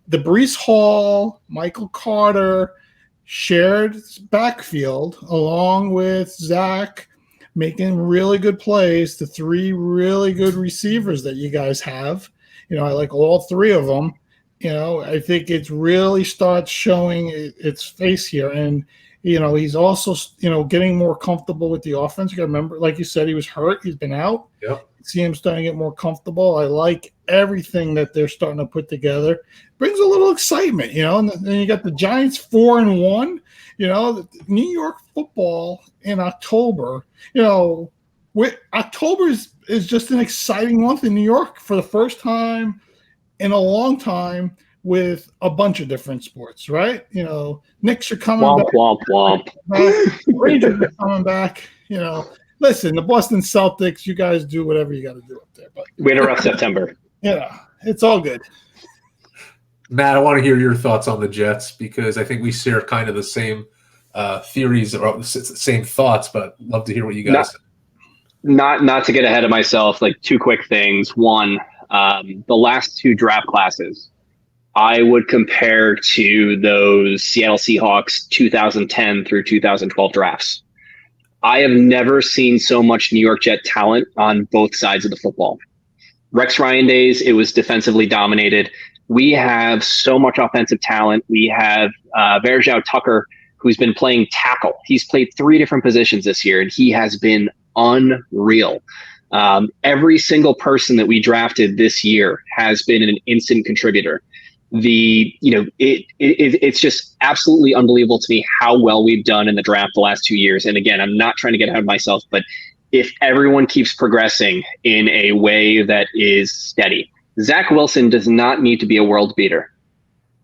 the Breece Hall, Michael Carter shared backfield along with Zach making really good plays to three really good receivers that you guys have. I like all three of them. I think it really starts showing its face here. And, he's also, getting more comfortable with the offense. You got to remember, like you said, he was hurt. He's been out. Yep. See him starting to get more comfortable. I like everything that they're starting to put together. Brings a little excitement, and then you got the Giants 4-1. New York football in October. October is just an exciting month in New York for the first time in a long time with a bunch of different sports, right? Knicks are coming back. Womp. Rangers are coming back. Listen, the Boston Celtics, you guys do whatever you got to do up there. But we had a rough September. It's all good. Matt, I want to hear your thoughts on the Jets because I think we share kind of the same theories or same thoughts, but love to hear what you guys say. Not to get ahead of myself, like two quick things. One, the last two draft classes, I would compare to those Seattle Seahawks 2010 through 2012 drafts. I have never seen so much New York Jet talent on both sides of the football. Rex Ryan days, it was defensively dominated. We have so much offensive talent. We have Verjao Tucker, who's been playing tackle. He's played 3 different positions this year, and he has been unreal. Every single person that we drafted this year has been an instant contributor. It's just absolutely unbelievable to me how well we've done in the draft the last 2 years. And again, I'm not trying to get ahead of myself, but if everyone keeps progressing in a way that is steady, Zach Wilson does not need to be a world beater.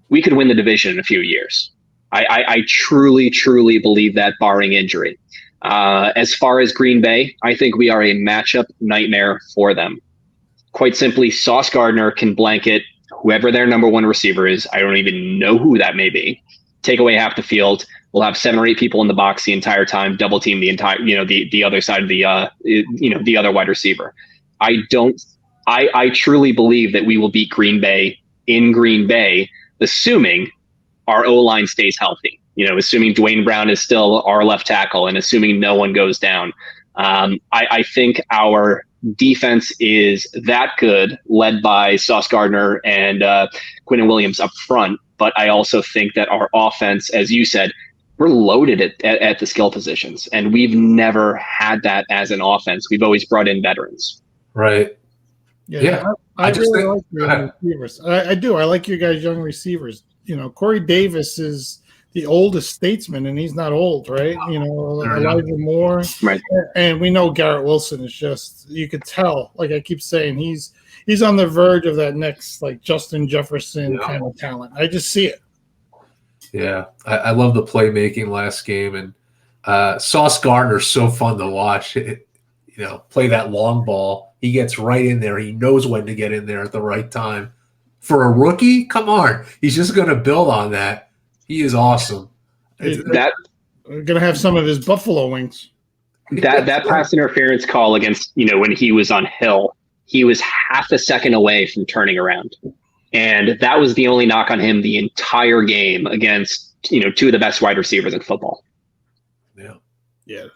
We could win the division in a few years. I truly, truly believe that, barring injury. As far as Green Bay, I think we are a matchup nightmare for them. Quite simply, Sauce Gardner can blanket whoever their number one receiver is. I don't even know who that may be. Take away half the field. We'll have 7 or 8 people in the box the entire time, double team the entire, the other side of the other wide receiver. I truly believe that we will beat Green Bay in Green Bay, assuming our O-line stays healthy. Assuming Dwayne Brown is still our left tackle and assuming no one goes down. I think our defense is that good, led by Sauce Gardner and Quinton Williams up front. But I also think that our offense, as you said, we're loaded at the skill positions, and we've never had that as an offense. We've always brought in veterans. Right. Yeah. I really like your young receivers. I do. I like your guys' young receivers. Corey Davis is the oldest statesman, and he's not old, right? Elijah Moore. Right. And we know Garrett Wilson is just, you could tell, like I keep saying, he's on the verge of that next, like, Justin Jefferson kind of talent. I just see it. Yeah. I love the playmaking last game, and Sauce Gardner's so fun to watch. Play that long ball. He gets right in there. He knows when to get in there at the right time. For a rookie, come on. He's just going to build on that. He is awesome. We're going to have some of his buffalo wings. That pass interference call against, when he was on Hill, he was half a second away from turning around. And that was the only knock on him the entire game against, two of the best wide receivers in football. Yeah. Yeah,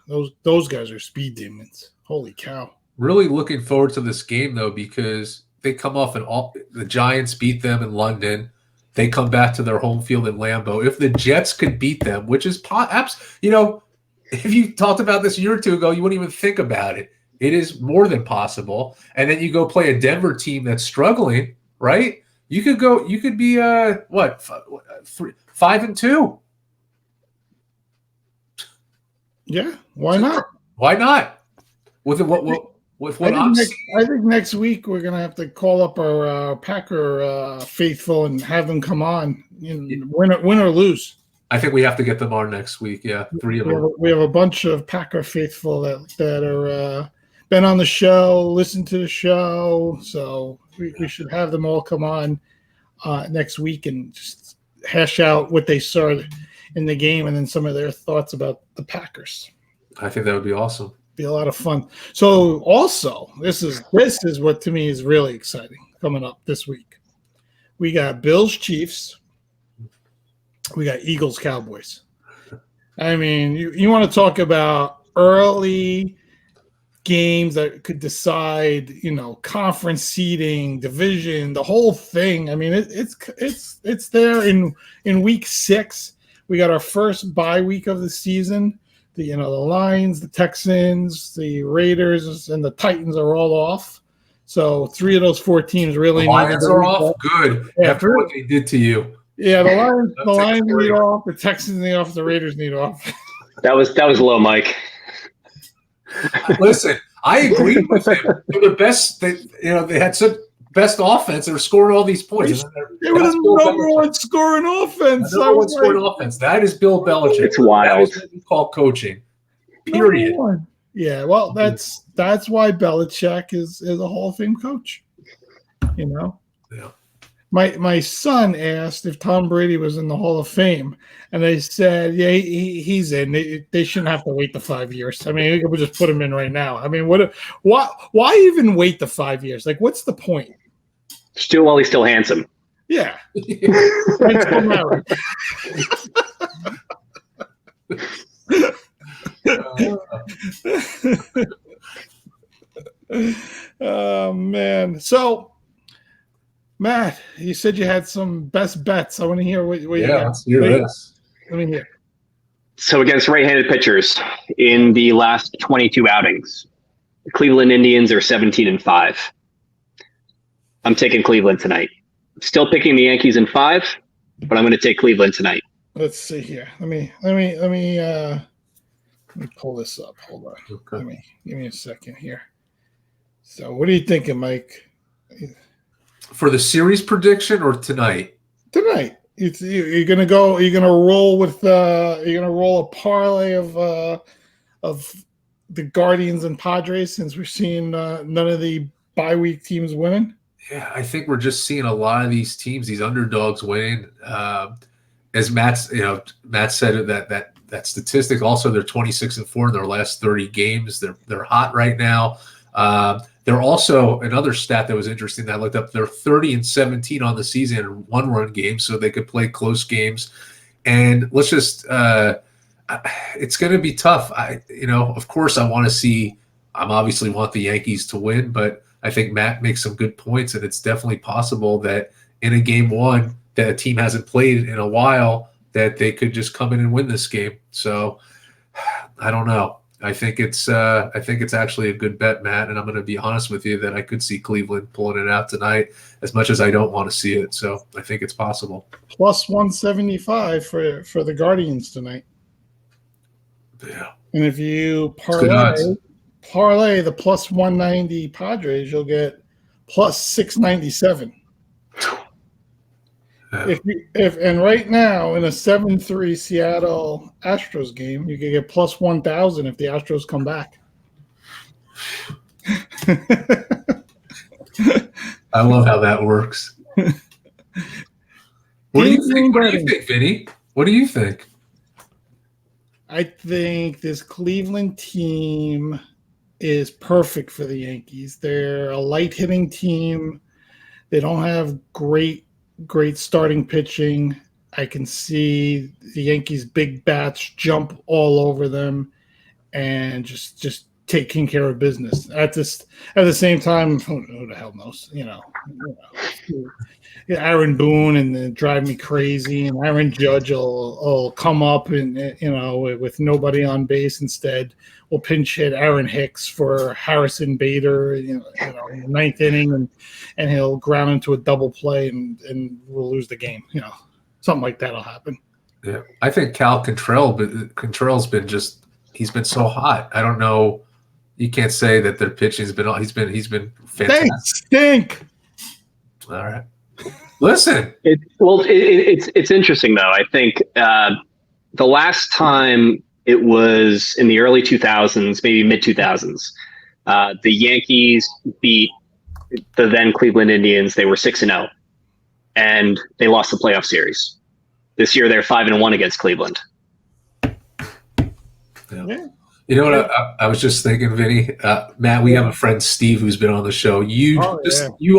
those guys are speed demons. Holy cow. Really looking forward to this game, though, because they come off the Giants beat them in London. They come back to their home field in Lambeau. If the Jets could beat them, which is if you talked about this a year or two ago, you wouldn't even think about it. It is more than possible. And then you go play a Denver team that's struggling, right? You could be 5-2. Yeah, why not? Why not? With what I think next week we're gonna have to call up our Packer faithful and have them come on, win or lose. I think we have to get them on next week. Yeah, 3 of them. We have a bunch of Packer faithful that are been on the show, listen to the show, so we should have them all come on next week and just hash out what they saw in the game and then some of their thoughts about the Packers. I think that would be awesome. Be a lot of fun. So also, this is what to me is really exciting coming up this week. We got Bills Chiefs. We got Eagles Cowboys. I mean, you want to talk about early games that could decide, conference seeding, division, the whole thing. I mean, it's there in week 6. We got our first bye week of the season. The Lions, the Texans, the Raiders, and the Titans are all off. So 3 of those 4 teams really the Lions are off. Good. After what they did to you. Yeah, the Lions need off. The Texans need off. The Raiders need off. That was low, Mike. Listen, I agreed with him. They're the best. They had such best offense. They're scoring all these points. They were the number one scoring offense. Number one scoring offense. That is Bill Belichick. It's wild. That is what we call coaching. Period. Yeah, well, that's why Belichick is a Hall of Fame coach. Yeah. My son asked if Tom Brady was in the Hall of Fame, and they said, yeah, he's in. They shouldn't have to wait the 5 years. I mean, we could just put him in right now. I mean, why even wait the 5 years? Like, what's the point? Still, while he's still handsome. Yeah. And still married. Oh, man. So, Matt, you said you had some best bets. I want to hear what you got. Let's hear this. Let me hear. So against right-handed pitchers in the last 22 outings, the Cleveland Indians are 17-5. I'm taking Cleveland tonight. Still picking the Yankees in 5, but I'm going to take Cleveland tonight. Let's see here. Let me pull this up. Hold on. Okay. Give me a second here. So, what are you thinking, Mike? For the series prediction or tonight? Tonight. You're gonna go. You're gonna roll with. You're gonna roll a parlay of the Guardians and Padres, since we're seeing none of the bye week teams winning. Yeah, I think we're just seeing a lot of these teams, these underdogs winning. As Matt said that statistic. Also, they're 26-4 in their last 30 games. They're hot right now. They're also another stat that was interesting that I looked up. They're 30-17 on the season in one-run games, so they could play close games. And let's just it's going to be tough. Of course, I want to see I'm obviously want the Yankees to win, but I think Matt makes some good points, and it's definitely possible that in a game one that a team hasn't played in a while that they could just come in and win this game. So I don't know. I think it's actually a good bet, Matt, and I'm going to be honest with you that I could see Cleveland pulling it out tonight as much as I don't want to see it. So I think it's possible. Plus 175 for the Guardians tonight. Yeah. And if you parlay the plus 190 Padres, you'll get plus 697. Yeah. And right now in a 7-3 Seattle Astros game, you can get plus 1,000 if the Astros come back. I love how that works. What do you think, Vinny? What do you think? I think this Cleveland team is perfect for the Yankees. They're a light hitting team. They don't have great starting pitching. I can see the Yankees' big bats jump all over them and just taking care of business. At the same time, who the hell knows? Aaron Boone and then drive me crazy, and Aaron Judge will come up and with nobody on base instead. We'll pinch hit Aaron Hicks for Harrison Bader, in the ninth inning, and he'll ground into a double play, and we'll lose the game. Something like that'll happen. Yeah, I think Cal Contrell's been he's been so hot. I don't know. You can't say that their pitching's been. He's been fantastic. They stink. All right. Listen. It's interesting though. I think the last time it was in the early 2000s, maybe mid 2000s, the Yankees beat the then Cleveland Indians. They were 6-0, and they lost the playoff series. This year they're 5-1 against Cleveland. Yeah. You know what I was just thinking, Vinny? Matt, we have a friend, Steve, who's been on the show. You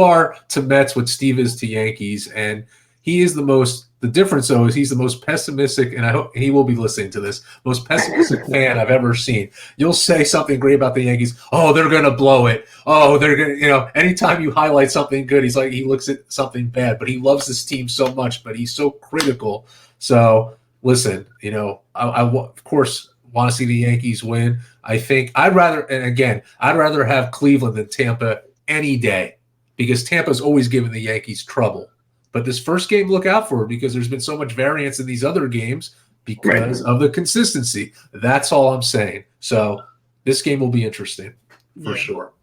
are to Mets what Steve is to Yankees, and he is the difference, though, is he's the most pessimistic, and I hope he will be listening to this, most pessimistic fan I've ever seen. You'll say something great about the Yankees. Oh, they're going to blow it. Oh, they're going to, anytime you highlight something good, he's like, he looks at something bad, but he loves this team so much, but he's so critical. So, listen, I of course, want to see the Yankees win. I think I'd rather have Cleveland than Tampa any day, because Tampa's always given the Yankees trouble. But this first game, look out for it, because there's been so much variance in these other games because of the consistency. That's all I'm saying. So this game will be interesting for sure.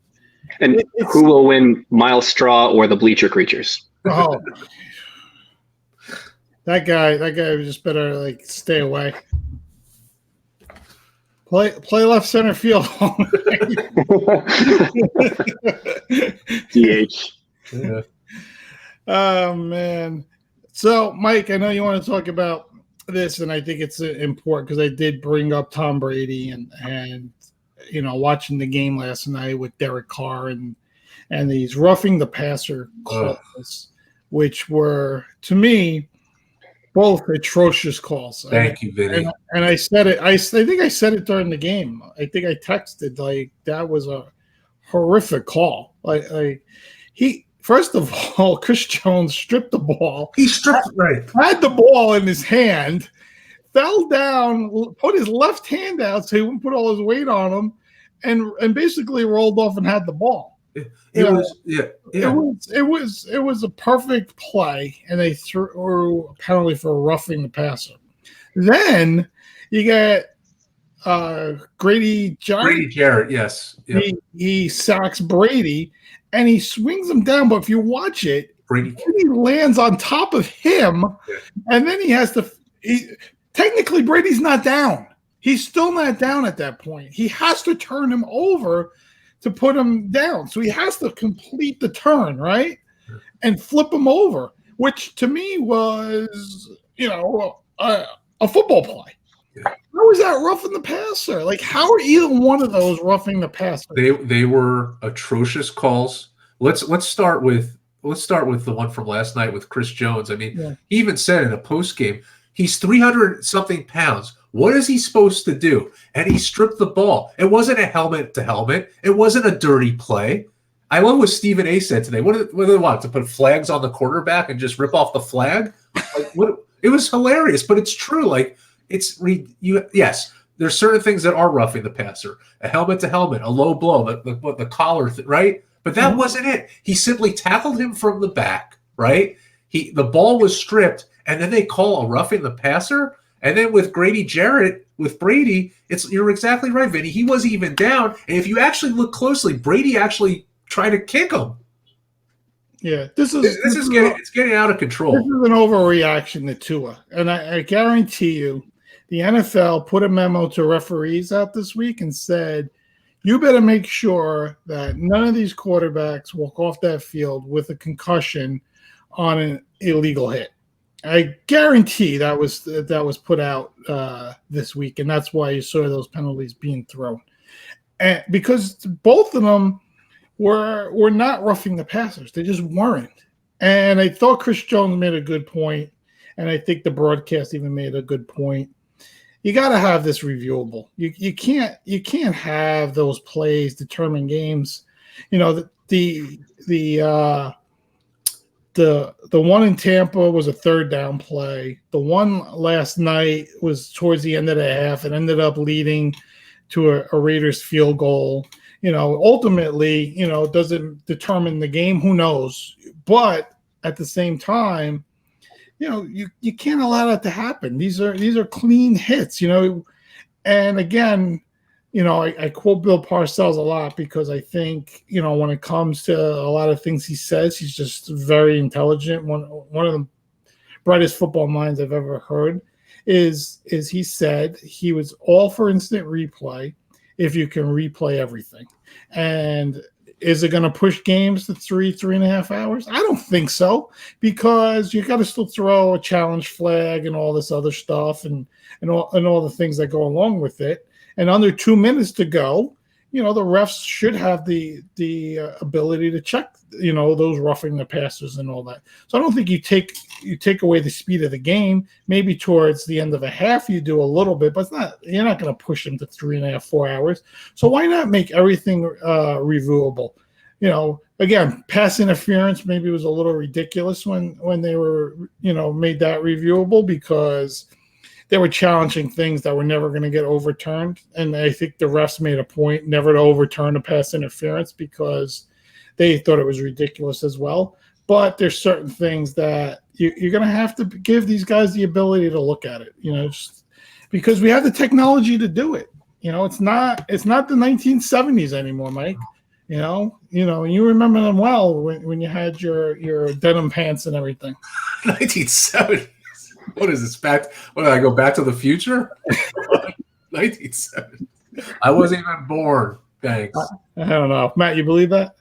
And who will win, Miles Straw or the Bleacher Creatures? Oh, that guy just better stay away. Play left center field. DH. Yeah. Oh man. So Mike, I know you want to talk about this, and I think it's important because I did bring up Tom Brady and watching the game last night with Derek Carr and these roughing the passer calls, which were, to me, both atrocious calls. Thank you, Vinny. And I said it. I think I said it during the game. I think I texted that was a horrific call. First of all, Chris Jones stripped the ball. He stripped had the ball in his hand, fell down, put his left hand out so he wouldn't put all his weight on him, and basically rolled off and had the ball. It was a perfect play, and they threw a penalty for roughing the passer. Then you get Grady Jarrett, yes. Yep. He sacks Brady, and he swings him down. But if you watch it, Brady lands on top of him, and then he has to. Technically, Brady's not down. He's still not down at that point. He has to turn him over to put him down. So he has to complete the turn, right? And flip him over, which to me was, a football play. Yeah. How is that roughing the passer? How are either one of those roughing the passer? They were atrocious calls. Let's start with the one from last night with Chris Jones. I mean, he even said in a post game, he's 300-something pounds. What is he supposed to do? And he stripped the ball. It wasn't a helmet to helmet. It wasn't a dirty play. I love what Stephen A said today. What do they want? To put flags on the quarterback and just rip off the flag? Like, what? It was hilarious, but it's true. Like, yes, there's certain things that are roughing the passer. A helmet to helmet, a low blow, the collar, right? But that wasn't it. He simply tackled him from the back, right? The ball was stripped, and then they call a roughing the passer. And then with Brady, you're exactly right, Vinny. He wasn't even down. And if you actually look closely, Brady actually tried to kick him. Yeah, this is getting out of control. This is an overreaction to Tua, and I guarantee you, the NFL put a memo to referees out this week and said, "You better make sure that none of these quarterbacks walk off that field with a concussion on an illegal hit." I guarantee that was put out this week, and that's why you saw those penalties being thrown, and because both of them were not roughing the passers. They just weren't. And I thought Chris Jones made a good point, and I think the broadcast even made a good point. You got to have this reviewable. You can't have those plays determine games. You know, the one in Tampa was a third down play. The one last night was towards the end of the half. It ended up leading to a Raiders field goal. You know, ultimately, does it determine the game? Who knows? But at the same time, you can't allow that to happen. These are clean hits, And again, I quote Bill Parcells a lot because I think, when it comes to a lot of things he says, he's just very intelligent. One of the brightest football minds I've ever heard is he said he was all for instant replay if you can replay everything. And is it going to push games to 3.5 hours? I don't think so, because you got to still throw a challenge flag and all this other stuff and all the things that go along with it. And under 2 minutes to go, the refs should have the ability to check, those roughing the passers and all that. So I don't think you take away the speed of the game. Maybe towards the end of a half you do a little bit, but you're not going to push them to 3.5, 4 hours. So why not make everything reviewable? Again, pass interference maybe was a little ridiculous when they were, made that reviewable, because they were challenging things that were never going to get overturned. And I think the refs made a point never to overturn a pass interference because they thought it was ridiculous as well. But there's certain things that you're going to have to give these guys the ability to look at it, just because we have the technology to do it. It's not the 1970s anymore, Mike. You remember them well when you had your denim pants and everything. 1970s. What is this? What did I go back to the future? 1970. I wasn't even born. Thanks. I don't know. Matt, you believe that?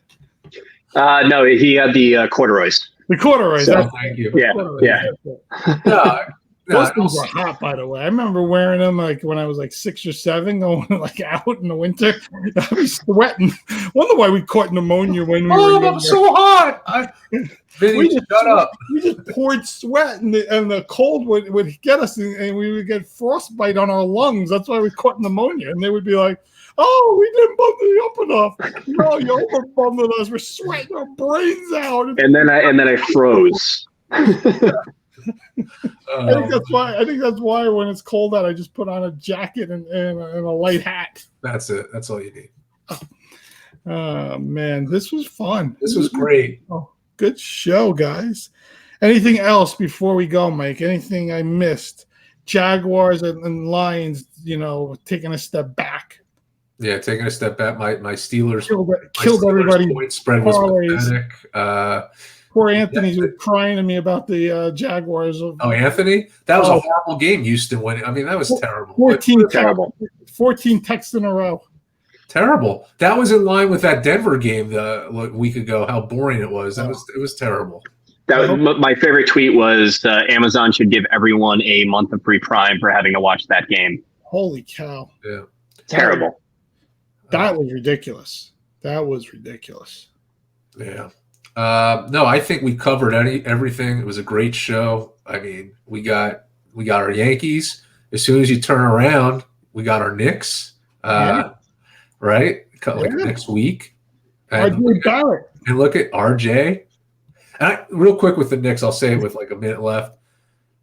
No, he had the corduroys. The corduroys. So, thank you. Yeah. Those things were hot, by the way. I remember wearing them like when I was like 6 or 7, going like out in the winter. I'd be sweating. Wonder why we caught pneumonia when we were younger. I'm so hot. Vinny, shut up. We just poured sweat, and the cold would get us, and we would get frostbite on our lungs. That's why we caught pneumonia. And they would be like, "Oh, we didn't bundle you up enough. No, you over bundled us. We're sweating our brains out." And then I froze. I think that's why when it's cold out, I just put on a jacket and a light hat. That's it. That's all you need. Oh man, this was fun. This was great. Oh, good show, guys. Anything else before we go, Mike? Anything I missed? Jaguars and Lions, taking a step back. Yeah, taking a step back. My Steelers killed everybody. Point spread was pathetic. Poor Anthony was crying to me about the Jaguars. Oh, Anthony? That was a horrible game, Houston winning. I mean, that was terrible. 14 texts in a row. Terrible. That was in line with that Denver game a week ago, how boring it was. It was terrible. That was, my favorite tweet was Amazon should give everyone a month of free Prime for having to watch that game. Holy cow. Yeah. Terrible. That was ridiculous. Yeah. No, I think we covered everything. It was a great show. I mean, we got our Yankees. as soon as you turn around, we got our Knicks, right? Like next week. And look at RJ. And real quick with the Knicks, I'll say it with like a minute left.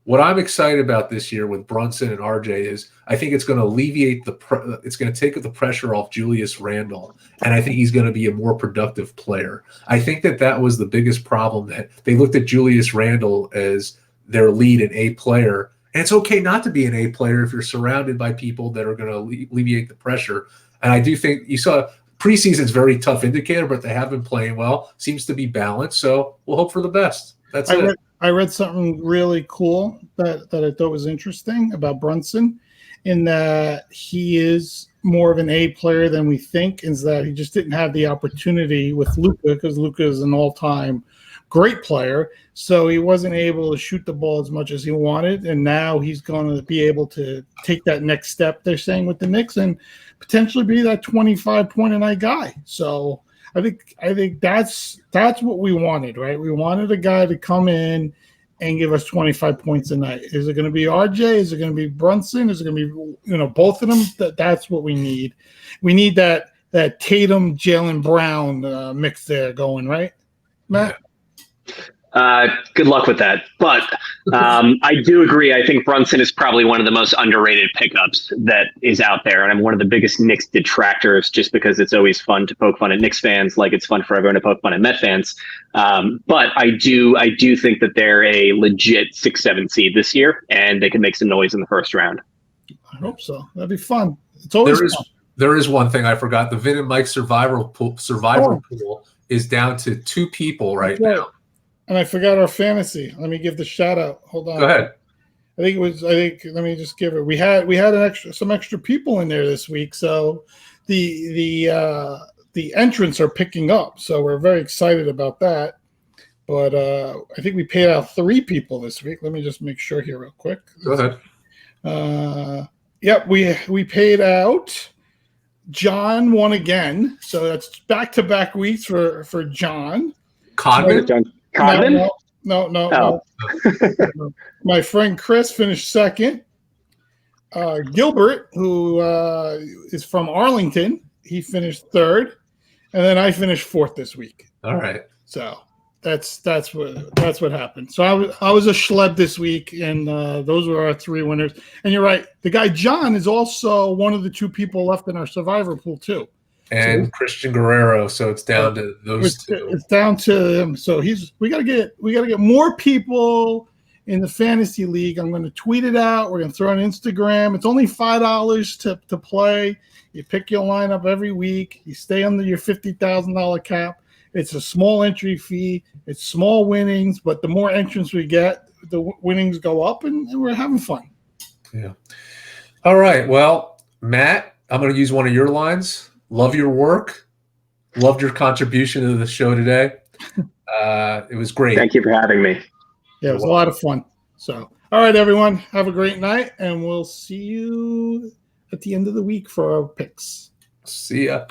What I'm excited about this year with Brunson and RJ is I think it's going to alleviate it's going to take the pressure off Julius Randle, and I think he's going to be a more productive player. I think that was the biggest problem, that they looked at Julius Randle as their lead and A player, and it's okay not to be an A player if you're surrounded by people that are going to alleviate the pressure. And I do think you saw preseason's very tough indicator, but they have been playing well. Seems to be balanced, so we'll hope for the best. That's it. I read something really cool that I thought was interesting about Brunson, in that he is more of an A player than we think, is that he just didn't have the opportunity with Luka, because Luka is an all-time great player, so he wasn't able to shoot the ball as much as he wanted, and now he's going to be able to take that next step, they're saying, with the Knicks, and potentially be that 25-point-a-night guy. So I think that's what we wanted, right? We wanted a guy to come in and give us 25 points a night. Is it going to be RJ? Is it going to be Brunson? Is it going to be both of them? That's what we need. We need that Tatum, Jaylen Brown mix there going, right, Matt? Good luck with that. But I do agree. I think Brunson is probably one of the most underrated pickups that is out there. And I'm one of the biggest Knicks detractors, just because it's always fun to poke fun at Knicks fans, like it's fun for everyone to poke fun at Met fans. But I do think that they're a legit 6-7 seed this year, and they can make some noise in the first round. I hope so. That'd be fun. It's always fun. There is one thing I forgot. The Vin and Mike survivor pool is down to 2 people right now. And I forgot our fantasy. Let me give the shout out. Hold on. Go ahead. Let me just give it. We had some extra people in there this week, so the entrants are picking up. So we're very excited about that. But I think we paid out 3 people this week. Let me just make sure here real quick. Go ahead. Yep, we paid out. John won again, so that's back-to-back weeks for John. Codman? Codman? No. My friend Chris finished second. Gilbert, who is from Arlington, he finished third, and then I finished fourth this week. All right. So that's what happened. So I was a schleb this week, and those were our 3 winners. And you're right, the guy John is also one of the 2 people left in our survivor pool too. And Christian Guerrero, so it's down to those 2. It's down to him. So we gotta get more people in the fantasy league. I'm going to tweet it out. We're going to throw it on Instagram. It's only $5 to play. You pick your lineup every week. You stay under your $50,000 cap. It's a small entry fee. It's small winnings, but the more entrants we get, the winnings go up, and we're having fun. Yeah. All right. Well, Matt, I'm going to use one of your lines. Love your work. Loved your contribution to the show today. It was great. Thank you for having me. Yeah, it was a lot of fun. So, all right, everyone, have a great night, and we'll see you at the end of the week for our picks. See ya.